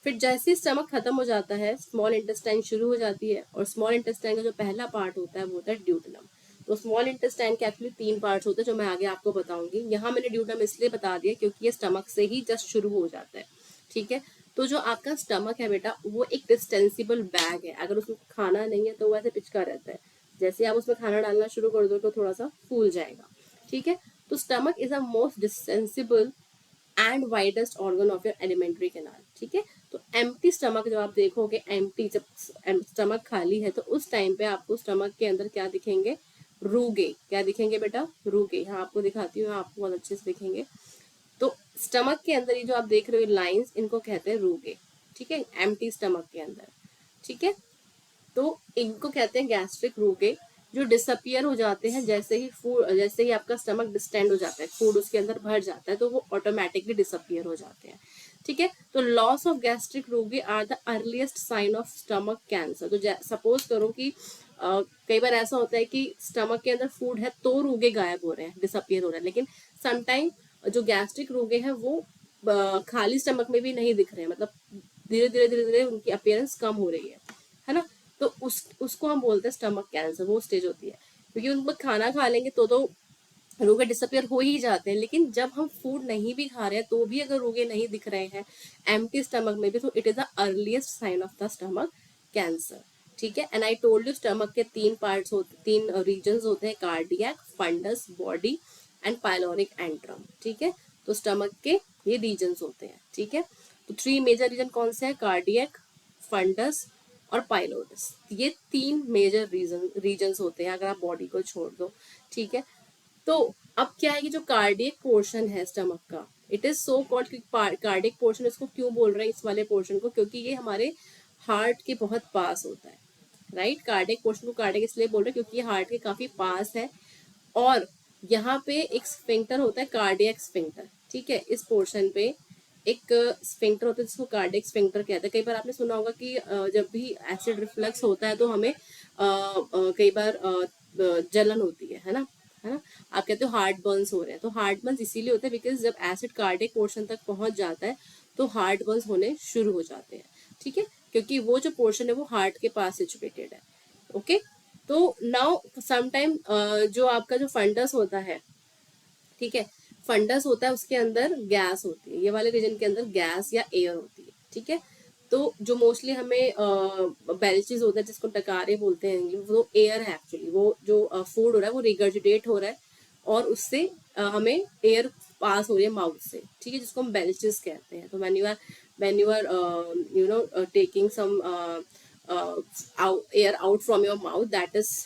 फिर जैसे ही स्टमक खत्म हो जाता है स्मॉल इंटेस्टाइन शुरू हो जाती है, और स्मॉल इंटेस्टाइन का जो पहला पार्ट होता है वो होता है ड्यूटनम। तो स्मॉल इंटेस्टाइन के एक्चुअली 3 पार्ट्स होते हैं जो मैं आगे आपको बताऊंगी। यहाँ मैंने ड्यूटनम इसलिए बता दिया क्योंकि ये स्टमक से ही जस्ट शुरू हो जाता है। ठीक है, तो जो आपका स्टमक है बेटा वो एक डिस्टेंसिबल बैग है, अगर उसमें खाना नहीं है तो वो ऐसे पिचका रहता है, जैसे आप उसमें खाना डालना शुरू कर दो तो थोड़ा सा फूल जाएगा। ठीक है, तो stomach is a most distensible and widest organ of your alimentary canal. ठीक है, तो एम्प्टी स्टमक जब आप देखोगे, एम्प्टी जब स्टमक खाली है तो उस टाइम पे आपको स्टमक के अंदर क्या दिखेंगे, रूगे। क्या दिखेंगे बेटा? रूगे। यहाँ आपको दिखाती हूँ, आपको बहुत अच्छे से दिखेंगे। तो स्टमक के अंदर ये जो आप देख रहे हो लाइंस, इनको कहते हैं रूगे। ठीक है, एम्प्टी स्टमक के अंदर। ठीक है, तो इनको कहते हैं गैस्ट्रिक रोगे, जो डिसअपियर हो जाते हैं जैसे ही फूड, जैसे ही आपका स्टमक डिस्टेंड हो जाता है, फूड उसके अंदर भर जाता है, तो वो ऑटोमेटिकली डिसअपियर हो जाते हैं। ठीक है, तो loss of gastric rugae are the earliest sign of stomach cancer. तो सपोज करो कि कई बार ऐसा होता है कि स्टमक के अंदर फूड है तो रोगे गायब हो रहे हैं, डिसअपियर हो रहे हैं, लेकिन समटाइम जो गैस्ट्रिक रोगे हैं वो खाली स्टमक में भी नहीं दिख रहे हैं, मतलब धीरे धीरे उनकी अपियरेंस कम हो रही है ना। तो उसको हम बोलते हैं स्टमक कैंसर, वो स्टेज होती है, क्योंकि उनको खाना खा लेंगे तो रोगे डिसअपियर हो ही जाते हैं, लेकिन जब हम फूड नहीं भी खा रहे हैं तो भी अगर रोगे नहीं दिख रहे हैं एम्प्टी स्टमक में भी, तो it is the earliest sign of the stomach cancer. ठीक है, and I told you stomach के तीन पार्ट्स होते, तीन रीजन्स होते हैं, cardiac, fundus, body and pyloric antrum. ठीक है, तो स्टमक के ये रीजन्स होते हैं। ठीक है, तो थ्री मेजर रीजन कौन से हैं, कार्डियक, फंडस और पाइलोरस, ये तीन मेजर रीजन्स होते हैं अगर आप बॉडी को छोड़ दो। ठीक है, तो अब क्या है कि जो कार्डियक पोर्शन है स्टमक का, it is so called, cardiac portion इसको क्यों बोल रहे हैं इस वाले पोर्शन को, क्योंकि ये हमारे हार्ट के बहुत पास होता है। राइट, कार्डियक पोर्शन को कार्डियक इसलिए बोल रहे हैं क्योंकि ये हार्ट के काफी पास है, और यहाँ पे एक स्फिंक्टर होता है, कार्डियक स्फिंक्टर। ठीक है, इस पोर्शन पे एक स्फिंक्टर होता है जिसको कार्डियक स्फिंक्टर कहते हैं। कई बार आपने सुना होगा कि जब भी एसिड रिफ्लक्स होता है तो हमें कई बार जलन होती है ना, आप कहते हो हार्ट बर्न्स हो रहे हैं, तो हार्ट बर्न्स इसीलिए होते हैं बिकॉज जब एसिड कार्डियक पोर्शन तक पहुंच जाता है तो हार्ट बर्न्स होने शुरू हो जाते हैं। ठीक है, क्योंकि वो जो पोर्शन है वो हार्ट के पास सिचुएटेड है। ओके, तो नाउ समटाइम जो आपका जो फंडस होता है, ठीक है, फंडस होता है उसके अंदर गैस होती है, ये वाले रीजन के अंदर गैस या एयर होती है। ठीक है, तो जो मोस्टली हमें बेल्चेस होता है जिसको टकारे बोलते हैं, वो एयर है एक्चुअली, वो जो फूड हो रहा है वो रिगर्जिटेट हो रहा है और उससे हमें एयर पास हो रही है माउथ से। ठीक है, जिसको हम बेल्चेस कहते हैं। तो when you are you know taking some air out from your mouth, that is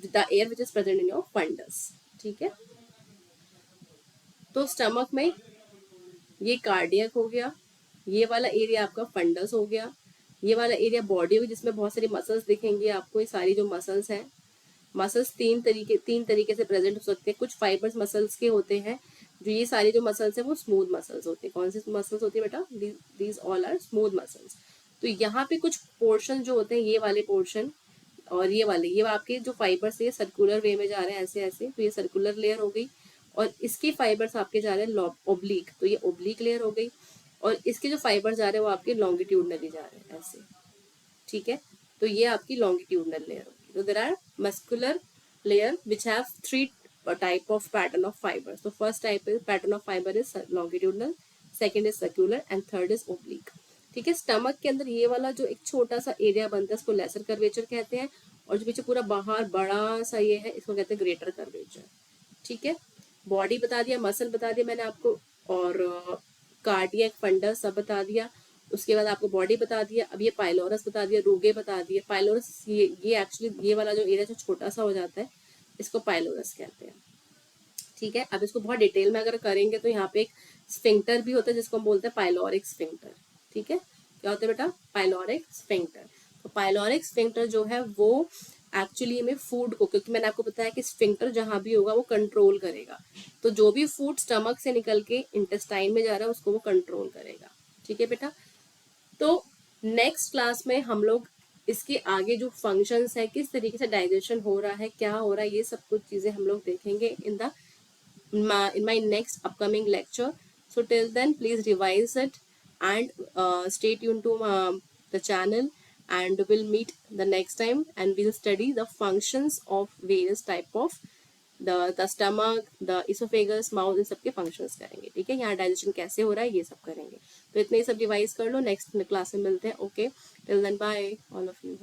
the air which is present in your fundus. ठीक है, तो स्टमक में ये कार्डियक हो गया, ये वाला एरिया आपका फंडस हो गया, ये वाला एरिया बॉडी होगी जिसमें बहुत सारी मसल्स दिखेंगी आपको। ये सारी जो मसल्स हैं, मसल्स तीन तरीके से प्रेजेंट हो सकते हैं। कुछ फाइबर्स मसल्स के होते हैं, जो ये सारी जो मसल्स है वो स्मूथ मसल्स होती है। कौन सी मसल्स होती है बेटा, these all are smooth muscles. तो यहाँ पे कुछ पोर्शन जो होते हैं, ये वाले पोर्शन और ये आपके जो फाइबर्स ये सर्कुलर वे में जा रहे हैं ऐसे ऐसे, तो ये सर्कुलर लेयर हो गई, और इसके फाइबर्स आपके जा रहे हैं ओब्लिक, तो ये ओब्लिक लेयर हो गई, और इसके जो फाइबर्स जा रहे हैं वो आपके लॉन्गिट्यूडनली जा रहे हैं ऐसे। ठीक है, तो ये आपकी लॉन्गिट्यूडनल लेयर होगी। तो there are muscular layer which have three type of pattern of fibres. तो first type pattern of fibre is longitudinal, second is circular and third is oblique. ठीक है, स्टमक के अंदर ये वाला जो एक छोटा सा एरिया बनता है उसको लेसर कर्वेचर कहते हैं, और जो पीछे पूरा बाहर बड़ा सा ये है इसको कहते हैं ग्रेटर कर्वेचर। ठीक है, बॉडी बता दिया, मसल बता दिया मैंने आपको, और कार्डियक, फंडस सब बता दिया। उसके बाद आपको बॉडी बता दिया। अब ये पाइलोरस बता दिया, रोगे बता दिए। पाइलोरस ये एक्चुअली ये वाला जो एरिया जो छोटा सा हो जाता है इसको पाइलोरस कहते हैं। ठीक है, अब इसको बहुत डिटेल में अगर करेंगे तो यहाँ पे एक स्फिंक्टर भी होता है जिसको हम बोलते हैं पाइलोरिक स्फिंक्टर। ठीक है, क्या होता है बेटा, पाइलोरिक स्फिंक्टर। तो पाइलोरिक स्फिंक्टर जो है वो एक्चुअली में फूड को, क्योंकि मैंने आपको बताया कि स्फिंक्टर जहां भी होगा वो कंट्रोल करेगा, तो जो भी फूड स्टमक से निकल के इंटेस्टाइन में जा रहा है उसको वो कंट्रोल करेगा। ठीक है बेटा, तो नेक्स्ट क्लास में हम लोग इसके आगे जो फंक्शंस है, किस तरीके से डाइजेशन हो रहा है, क्या हो रहा है, ये सब कुछ चीजें हम लोग देखेंगे in my next upcoming lecture. So till then, please revise it and stay tuned to the channel, and we'll meet the next time and we'll study the functions of various type of the stomach, the esophagus, mouth, इन सब के functions करेंगे। ठीक है, यहाँ digestion कैसे हो रहा है ये सब करेंगे। तो इतने ही सब रिवाइज कर लो, नेक्स्ट क्लास में मिलते हैं। Okay, till then bye all of you.